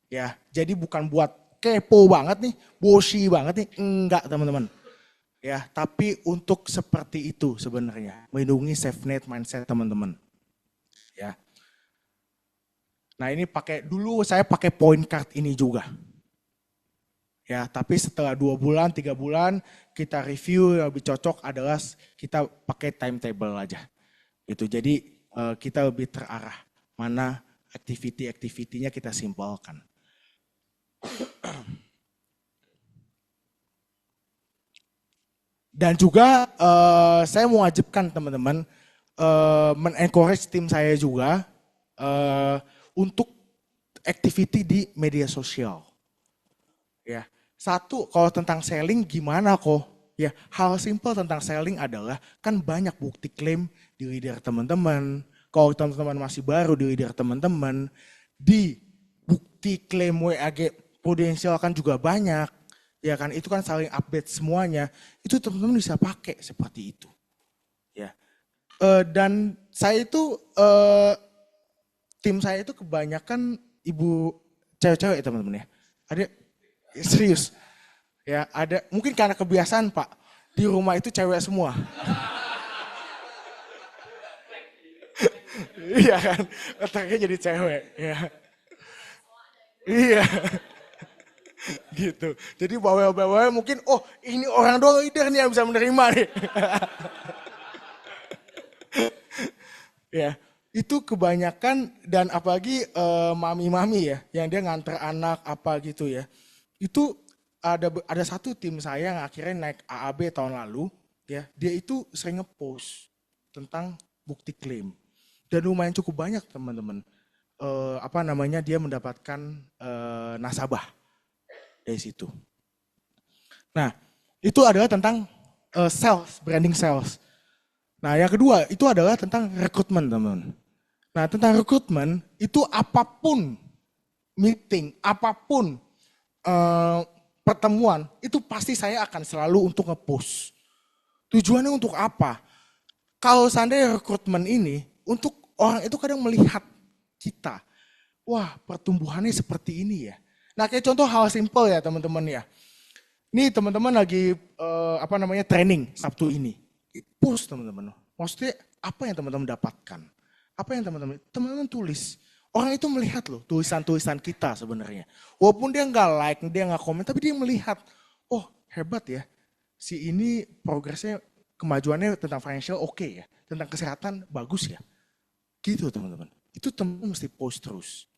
Ya, jadi bukan buat kepo banget nih, bosi banget nih, enggak teman-teman. Ya, tapi untuk seperti itu sebenarnya, melindungi safe net mindset teman-teman. Ya. Nah, ini dulu saya pakai point card ini juga. Ya, tapi setelah 2 bulan, 3 bulan kita review yang lebih cocok adalah kita pakai timetable aja. Itu jadi kita lebih terarah mana activity-nya kita simpelkan. Dan juga saya mewajibkan teman-teman men-encourage tim saya juga untuk activity di media sosial. Ya, satu kalau tentang selling gimana kok? Ya, hal simpel tentang selling adalah kan banyak bukti klaim di leader teman-teman. Kalau teman-teman masih baru di leader teman-teman, di bukti klaim WAG Prudential kan juga banyak. Ya kan, itu kan saling update semuanya. Itu teman-teman bisa pakai seperti itu. Ya. Dan saya itu tim saya itu kebanyakan ibu cewek-cewek teman-teman ya. Ada serius. Ya, ada mungkin karena kebiasaan, Pak. Di rumah itu cewek semua. Iya kan? Otaknya jadi cewek, ya. Iya. Gitu. Jadi bawel-bawel mungkin ini orang doang leader nih yang bisa menerima nih. Ya, itu kebanyakan dan apalagi mami-mami ya, yang dia nganter anak apa gitu ya. Itu ada satu tim saya yang akhirnya naik AAB tahun lalu, ya, dia itu sering ngepost tentang bukti klaim dan lumayan cukup banyak teman-teman. Dia mendapatkan nasabah dari situ. Nah, itu adalah tentang sales, branding sales. Nah, yang kedua itu adalah tentang rekrutmen, teman-teman. Nah, tentang rekrutmen itu apapun meeting, apapun pertemuan, itu pasti saya akan selalu untuk nge-post. Tujuannya untuk apa? Kalau seandainya rekrutmen ini, untuk orang itu kadang melihat kita. Wah, pertumbuhannya seperti ini ya. Nah, kayak contoh hal simpel ya teman-teman ya. Ini teman-teman lagi training Sabtu ini. Post teman-teman. Maksudnya apa yang teman-teman dapatkan? Apa yang teman-teman tulis? Orang itu melihat loh tulisan-tulisan kita sebenarnya. Walaupun dia nggak like, dia nggak komen, tapi dia melihat, oh hebat ya, si ini progresnya, kemajuannya tentang financial oke ya, tentang kesehatan bagus ya. Gitu teman-teman. Itu teman-teman mesti post terus.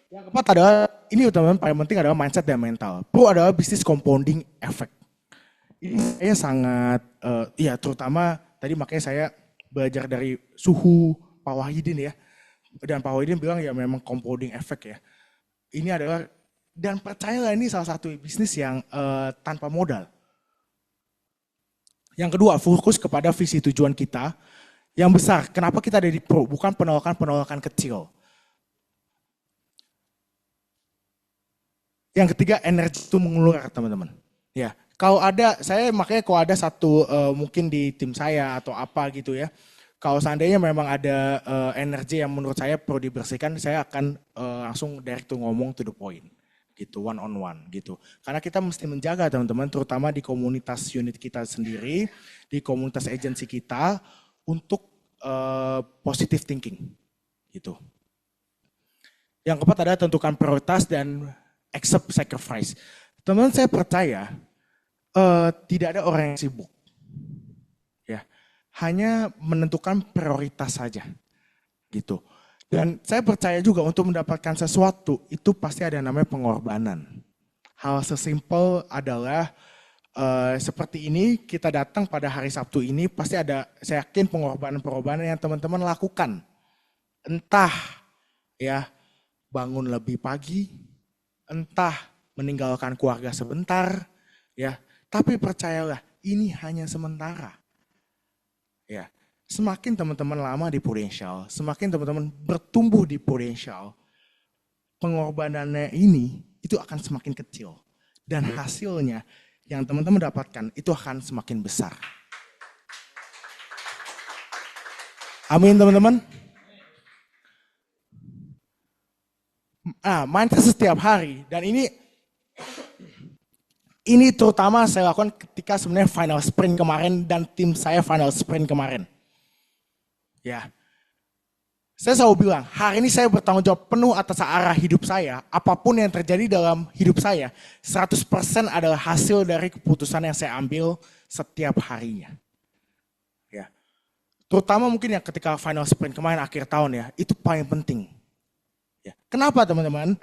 Yang keempat adalah, ini teman-teman paling penting adalah mindset dan mental. Pro adalah business compounding effect. Ini saya sangat, terutama tadi makanya saya belajar dari Suhu, Pak Wahidin ya. Dan Pak Wahidin bilang ya memang compounding effect ya. Ini adalah, dan percayalah ini salah satu bisnis yang tanpa modal. Yang kedua, fokus kepada visi tujuan kita yang besar. Kenapa kita ada di Pro, bukan penolakan-penolakan kecil. Yang ketiga, energi itu mengeluar teman-teman. Ya, makanya kalau ada satu mungkin di tim saya atau apa gitu ya. Kalau seandainya memang ada energi yang menurut saya perlu dibersihkan, saya akan langsung direct to ngomong to the point, gitu, one on one, gitu. Karena kita mesti menjaga teman-teman, terutama di komunitas unit kita sendiri, di komunitas agensi kita, untuk positive thinking, gitu. Yang keempat adalah tentukan prioritas dan accept sacrifice. Teman-teman, saya percaya tidak ada orang yang sibuk. Hanya menentukan prioritas saja, gitu. Dan saya percaya juga untuk mendapatkan sesuatu itu pasti ada namanya pengorbanan. Hal sesimpel adalah seperti ini, kita datang pada hari Sabtu ini pasti ada, saya yakin pengorbanan-pengorbanan yang teman-teman lakukan. Entah ya bangun lebih pagi, entah meninggalkan keluarga sebentar, ya. Tapi percayalah ini hanya sementara. Ya, semakin teman-teman lama di Prudential, semakin teman-teman bertumbuh di Prudential, pengorbanannya ini itu akan semakin kecil. Dan hasilnya yang teman-teman dapatkan itu akan semakin besar. Amin teman-teman. Mindset setiap hari, dan ini terutama saya lakukan ketika sebenarnya final sprint kemarin dan tim saya final sprint kemarin. Ya, saya selalu bilang, hari ini saya bertanggung jawab penuh atas arah hidup saya. Apapun yang terjadi dalam hidup saya, 100% adalah hasil dari keputusan yang saya ambil setiap harinya. Ya, terutama mungkin yang ketika final sprint kemarin akhir tahun ya, itu paling penting. Ya, kenapa teman-teman?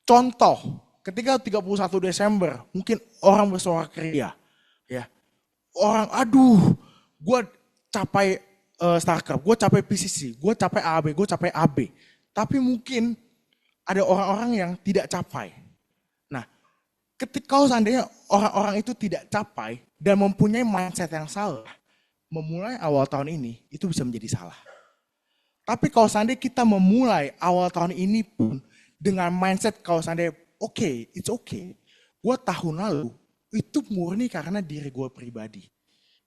Contoh, ketika 31 Desember, mungkin orang bersorak ria. Ya. Orang, gue capai StarCraft, gue capai PCC, gue capai AB, gue capai AB. Tapi mungkin ada orang-orang yang tidak capai. Nah, ketika seandainya orang-orang itu tidak capai dan mempunyai mindset yang salah, memulai awal tahun ini itu bisa menjadi salah. Tapi kalau seandainya kita memulai awal tahun ini pun dengan mindset kalau seandainya it's okay. Gue tahun lalu itu murni karena diri gue pribadi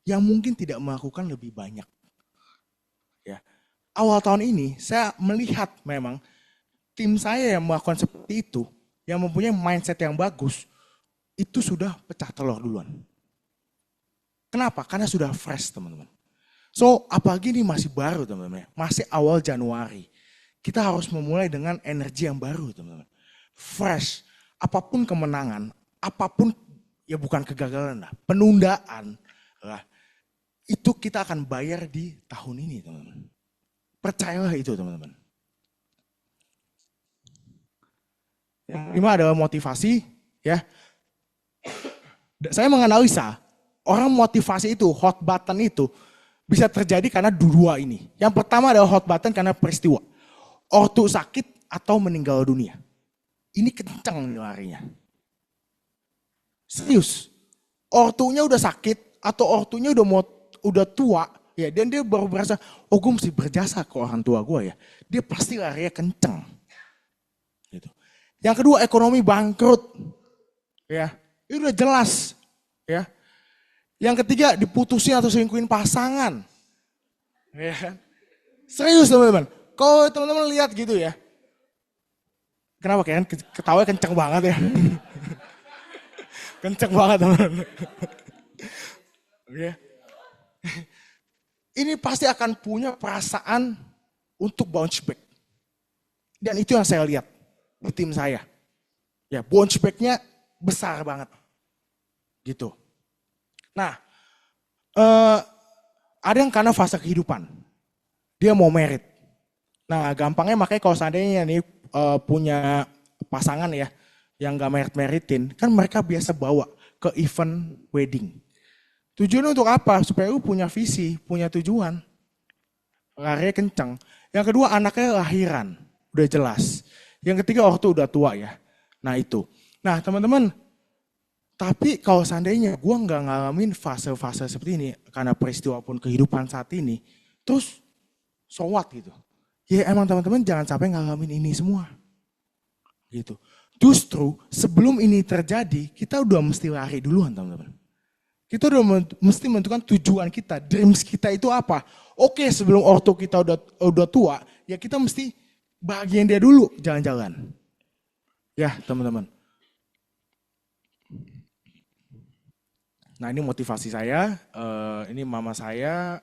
yang mungkin tidak melakukan lebih banyak. Ya, awal tahun ini saya melihat memang tim saya yang melakukan seperti itu, yang mempunyai mindset yang bagus, itu sudah pecah telur duluan. Kenapa? Karena sudah fresh teman-teman. So apalagi ini masih baru teman-teman, masih awal Januari. Kita harus memulai dengan energi yang baru teman-teman. Fresh, apapun kemenangan, apapun ya bukan kegagalan lah, penundaan lah. Itu kita akan bayar di tahun ini teman-teman. Percayalah itu teman-teman. Yang kelima adalah motivasi. Ya, saya menganalisa orang motivasi itu, hot button itu bisa terjadi karena dua ini. Yang pertama adalah hot button karena peristiwa. Ortu sakit atau meninggal dunia. Ini kencang larinya. Serius. Ortunya udah sakit atau ortunya udah tua, ya, dan dia baru berasa, gue mesti berjasa ke orang tua gue ya. Dia pasti larinya kenceng. Gitu. Yang kedua, ekonomi bangkrut. Ya, itu udah jelas. Ya. Yang ketiga, diputusin atau selingkuhin pasangan. Ya. Serius teman-teman. Kalau teman-teman lihat gitu ya. Kenapa kalian ketawa kenceng banget ya? Kenceng banget teman-teman. Oke. Ini pasti akan punya perasaan untuk bounce back. Dan itu yang saya lihat di tim saya. Ya, bounce back-nya besar banget. Gitu. Nah, ada yang karena fase kehidupan. Dia mau merit. Nah, gampangnya makanya kalau seandainya nih punya pasangan ya, yang gak merit-meritin, kan mereka biasa bawa ke event wedding. Tujuannya untuk apa? Supaya lu punya visi, punya tujuan. Larinya kencang. Yang kedua, anaknya lahiran. Udah jelas. Yang ketiga, ortu udah tua ya. Nah itu. Nah teman-teman, tapi kalau seandainya gue nggak ngalamin fase-fase seperti ini, karena peristiwa pun kehidupan saat ini, terus so what gitu. Ya emang teman-teman jangan sampai ngalamin ini semua. Gitu. Justru sebelum ini terjadi, kita udah mesti lari duluan teman-teman. Kita udah mesti menentukan tujuan kita, dreams kita itu apa. Oke, sebelum ortu kita udah tua, ya kita mesti bahagian dia dulu jalan-jalan. Ya teman-teman. Nah ini motivasi saya, ini mama saya,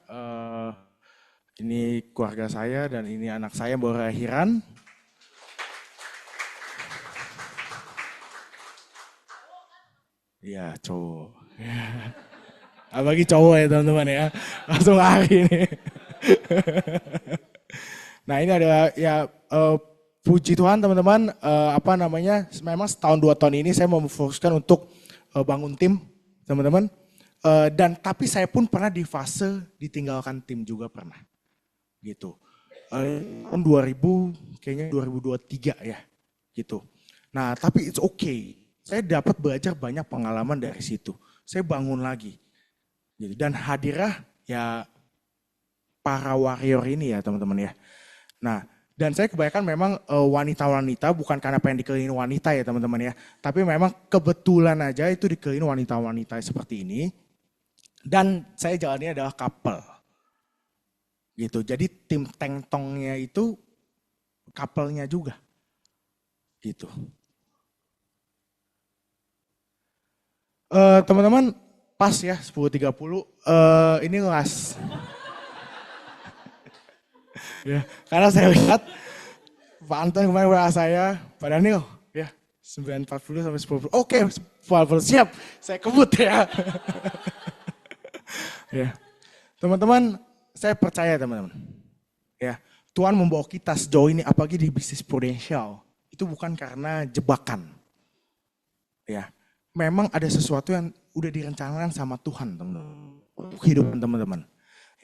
ini keluarga saya, dan ini anak saya baru lahiran. Iya cowok. Apalagi cowok ya teman-teman ya, langsung lari nih. Nah ini adalah ya puji Tuhan teman-teman, memang setahun 2 tahun ini saya mau memfokuskan untuk bangun tim teman-teman. Dan tapi saya pun pernah di fase ditinggalkan tim juga pernah. Gitu. Tahun 2000 kayaknya 2023 ya. Gitu. Nah tapi it's okay. Saya dapat belajar banyak pengalaman dari situ. Saya bangun lagi. Gitu. Dan hadirlah ya para warrior ini ya teman-teman ya. Nah, dan saya kebanyakan memang wanita-wanita, bukan karena pengen dikelilingi wanita ya teman-teman ya. Tapi memang kebetulan aja itu dikelilingi wanita-wanita seperti ini. Dan saya jalannya adalah couple. Gitu. Jadi tim tengtongnya itu couple-nya juga. Gitu. Teman-teman pas ya 10.30 ini last. Ya, karena saya lihat Pak Anton kemarin WA saya, Pak Daniel ya 9.40 sampai 10. Oke, 10 siap. Saya kebut ya. Ya. Teman-teman, saya percaya teman-teman. Ya, Tuhan membawa kita sejauh ini apalagi di bisnis prudensial. Itu bukan karena jebakan. Ya. Memang ada sesuatu yang udah direncanakan sama Tuhan, teman-teman. Untuk kehidupan teman-teman.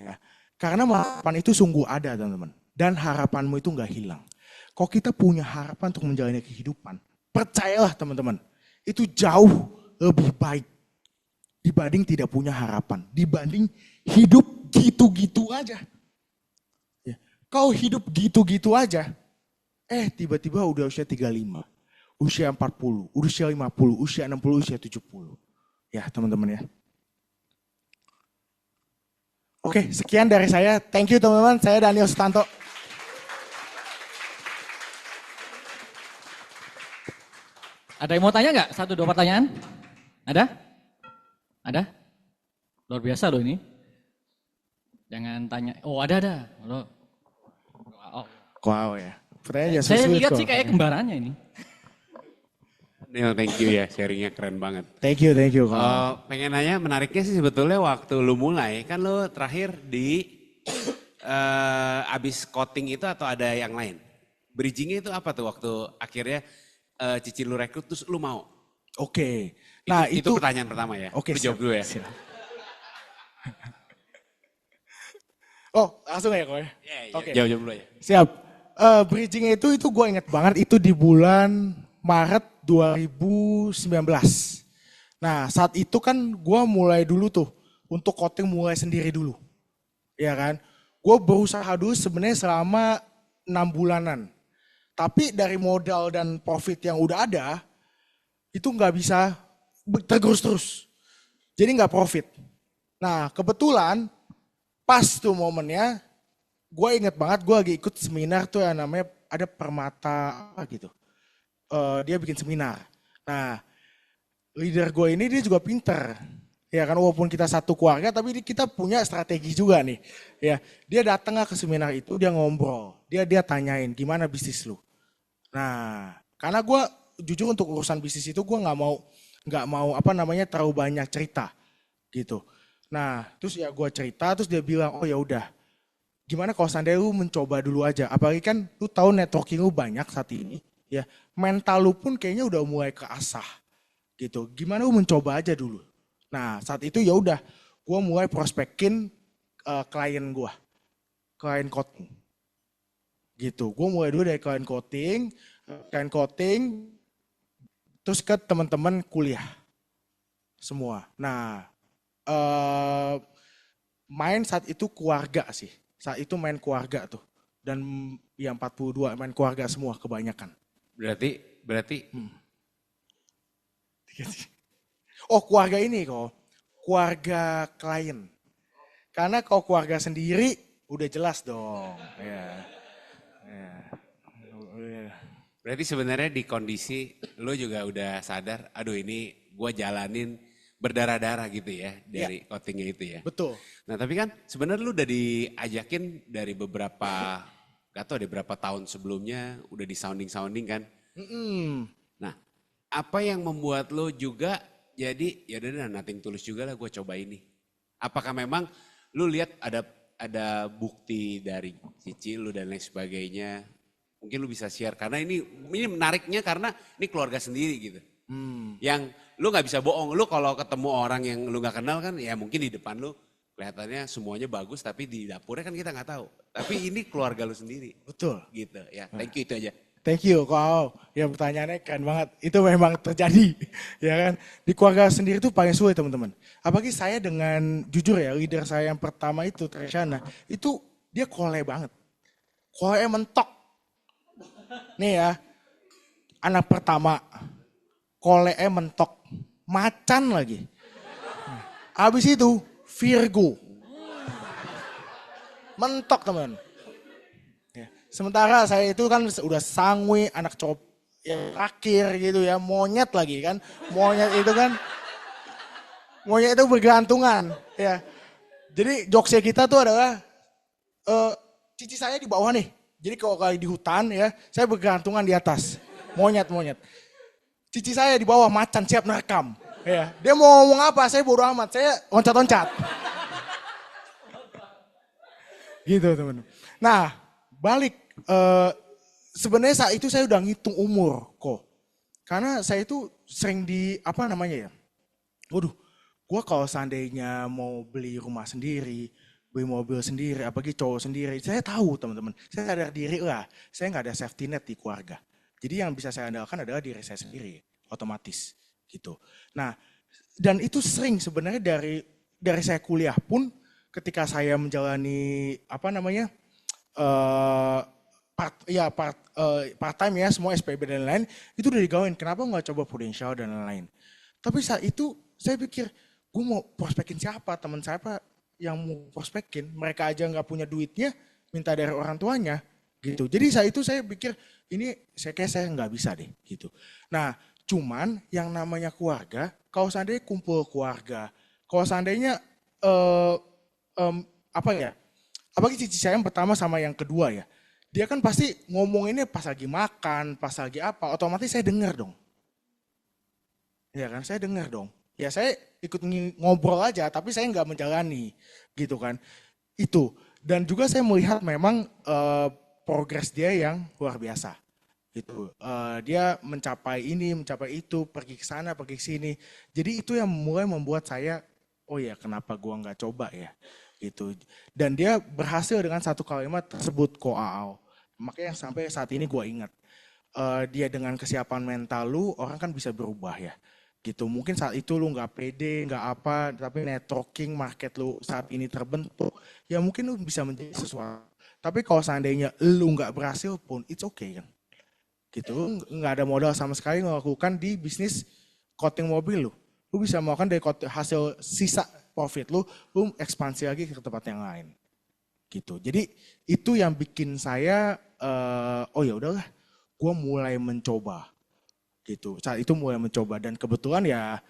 Ya. Karena harapan itu sungguh ada teman-teman. Dan harapanmu itu nggak hilang. Kalau kita punya harapan untuk menjalani kehidupan, percayalah teman-teman, itu jauh lebih baik dibanding tidak punya harapan. Dibanding hidup gitu-gitu aja. Ya. Kau hidup gitu-gitu aja, tiba-tiba udah usia 35, usia 40, usia 50, usia 60, usia 70. Ya teman-teman ya. Oke, sekian dari saya. Thank you teman-teman, saya Daniel Sutanto.
Ada yang mau tanya nggak? 1-2 pertanyaan? Ada? Ada? Luar biasa loh ini. Jangan tanya. Oh ada. Loh. Oh.
Wow ya. Pertanyaan
Saya lihat sih kayak kembarannya ini.
Neil, thank you ya, sharingnya keren banget.
Thank you.
Pengen nanya, menariknya sih sebetulnya waktu lu mulai, kan lu terakhir di abis coating itu atau ada yang lain? Bridgingnya itu apa tuh waktu akhirnya Cici lu rekrut terus lu mau?
Oke. Nah
itu pertanyaan pertama ya.
Oke,
lu jawab dulu ya.
Oh langsung ya kok ya?
Oke. Jawab dulu ya.
Siap. Bridging itu gue inget banget itu di bulan Maret 2019. Nah saat itu kan gue mulai dulu tuh untuk coating mulai sendiri dulu. Ya kan. Gue berusaha dulu sebenarnya selama 6 bulanan. Tapi dari modal dan profit yang udah ada, itu nggak bisa tergerus terus. Jadi nggak profit. Nah kebetulan pas tuh momennya, gue inget banget gue lagi ikut seminar tuh yang namanya ada Permata apa gitu. Dia bikin seminar. Nah leader gue ini dia juga pinter. Ya kan walaupun kita satu keluarga tapi kita punya strategi juga nih. Ya, dia datang ke seminar itu dia ngobrol. Dia tanyain gimana bisnis lu. Nah, karena gue jujur untuk urusan bisnis itu gue nggak mau terlalu banyak cerita gitu. Nah, terus ya gue cerita terus dia bilang oh ya udah. Gimana kalau seandainya lu mencoba dulu aja. Apalagi kan lu tahu networking lu banyak saat ini. Ya, mental lu pun kayaknya udah mulai keasah gitu. Gimana lu mencoba aja dulu. Nah saat itu ya udah, gue mulai prospekin klien gue, klien coating, gitu. Gue mulai dulu dari klien coating, terus ke teman-teman kuliah, semua. Nah main saat itu keluarga sih, saat itu main keluarga tuh, dan yang 42 main keluarga semua kebanyakan.
Berarti.
Oh keluarga ini kok, keluarga klien. Karena kalau keluarga sendiri udah jelas dong. Ya.
Berarti sebenarnya di kondisi lo juga udah sadar, aduh ini gue jalanin berdarah-darah gitu ya dari coatingnya itu ya.
Betul.
Nah tapi kan sebenarnya lo udah diajakin dari beberapa, gak tau deh berapa tahun sebelumnya udah di sounding kan. Nah apa yang membuat lo juga jadi ya udah nothing tulus juga lah gue coba ini. Apakah memang lu lihat ada bukti dari Cici lu dan lain sebagainya. Mungkin lu bisa share karena ini menariknya karena ini keluarga sendiri gitu. Yang lu gak bisa bohong. Lu kalau ketemu orang yang lu gak kenal kan ya mungkin di depan lu kelihatannya semuanya bagus tapi di dapurnya kan kita gak tahu. Tapi ini keluarga lu sendiri.
Betul.
Gitu ya. Thank you itu aja.
Thank you, kau. Ya pertanyaannya keren banget. Itu memang terjadi, ya kan? Di keluarga sendiri itu paling sulit teman-teman. Apalagi saya dengan jujur ya, leader saya yang pertama itu Treshana, itu dia kole banget, kole mentok. Nih ya, anak pertama, kole mentok, macan lagi. Habis itu Virgo, mentok teman. Sementara saya itu kan udah sangwi, anak cowok yang terakhir gitu ya, monyet lagi kan. Monyet itu bergelantungan ya. Jadi jokesnya kita tuh adalah, cici saya di bawah nih. Jadi kalau kali di hutan ya, saya bergelantungan di atas. Monyet. Cici saya di bawah macan siap nerekam. Ya. Dia mau ngomong apa, saya bodo amat, saya loncat-loncat. Gitu teman-teman. Nah balik. Sebenarnya saat itu saya udah ngitung umur kok. Karena saya itu sering waduh, gue kalau seandainya mau beli rumah sendiri, beli mobil sendiri, apalagi cowok sendiri. Saya tahu teman-teman, saya sadar diri lah, saya nggak ada safety net di keluarga. Jadi yang bisa saya andalkan adalah diri saya sendiri, otomatis gitu. Nah, dan itu sering sebenarnya dari saya kuliah pun, ketika saya menjalani apa namanya part time ya, semua SPB dan lain-lain, itu udah digawain. Kenapa nggak coba Prudential dan lain-lain? Tapi saat itu saya pikir, gue mau prospekin siapa, teman siapa yang mau prospekin, mereka aja nggak punya duitnya, minta dari orang tuanya, gitu. Jadi saat itu saya pikir, ini saya nggak bisa deh, gitu. Nah, cuman yang namanya keluarga, kalau seandainya kumpul keluarga, kalau seandainya apa ya, apalagi cici saya yang pertama sama yang kedua ya, dia kan pasti ngomonginnya pas lagi makan, pas lagi apa, otomatis saya dengar dong. Ya kan, saya dengar dong. Ya saya ikut ngobrol aja, tapi saya nggak menjalani, gitu kan. Itu. Dan juga saya melihat memang progres dia yang luar biasa. Gitu. Dia mencapai ini, mencapai itu, pergi ke sana, pergi ke sini. Jadi itu yang mulai membuat saya, oh ya kenapa gua nggak coba ya. Gitu. Dan dia berhasil dengan satu kalimat tersebut, koal. Makanya sampai saat ini gua ingat. Dia dengan kesiapan mental lu, orang kan bisa berubah ya. Gitu. Mungkin saat itu lu nggak pede, nggak apa, tapi networking market lu saat ini terbentuk, ya mungkin lu bisa menjadi sesuatu. Tapi kalau seandainya lu nggak berhasil pun, it's okay kan. Gitu, nggak ada modal sama sekali melakukan di bisnis coating mobil lu. Lu bisa melakukan dari hasil sisa profit lu ekspansi lagi ke tempat yang lain. Gitu. Jadi itu yang bikin saya, oh ya udahlah, gue mulai mencoba. Gitu. Saat itu mulai mencoba dan kebetulan ya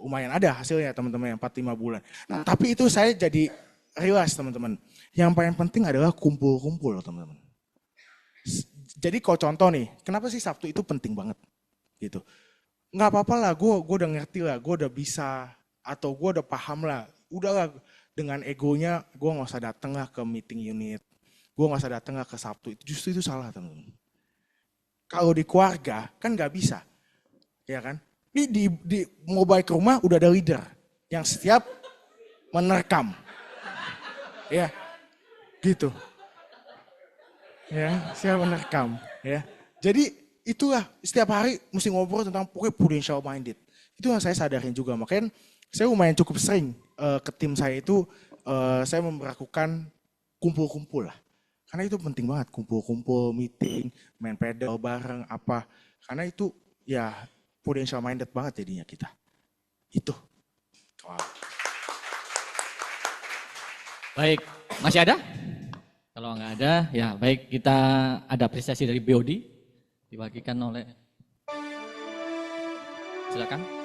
lumayan ada hasilnya teman-teman yang 4-5 bulan. Nah, tapi itu saya jadi realize teman-teman. Yang paling penting adalah kumpul-kumpul teman-teman. Jadi kalau contoh nih, kenapa sih Sabtu itu penting banget? Gitu. Nggak apa-apa lah, gue udah ngerti lah, gue udah bisa atau gue udah paham lah. Udahlah dengan egonya gue nggak usah datang lah ke meeting unit. Gue nggak usah datang lah ke Sabtu. Justru itu salah teman-teman. Kalau di keluarga kan nggak bisa, ya kan? Ini di mau balik ke rumah udah ada leader yang setiap menerkam, ya, gitu, ya, siap menerkam, ya. Jadi itulah setiap hari mesti ngobrol tentang pokoknya prudential minded. Itu yang saya sadarin juga, makanya saya lumayan cukup sering ke tim saya itu saya memperlakukan kumpul-kumpul lah. Karena itu penting banget, kumpul-kumpul, meeting, main pedal bareng, apa. Karena itu ya prudential minded banget jadinya kita. Itu. Wow.
Baik, masih ada? Kalau nggak ada, ya baik kita ada apresiasi dari BOD, dibagikan oleh, silakan.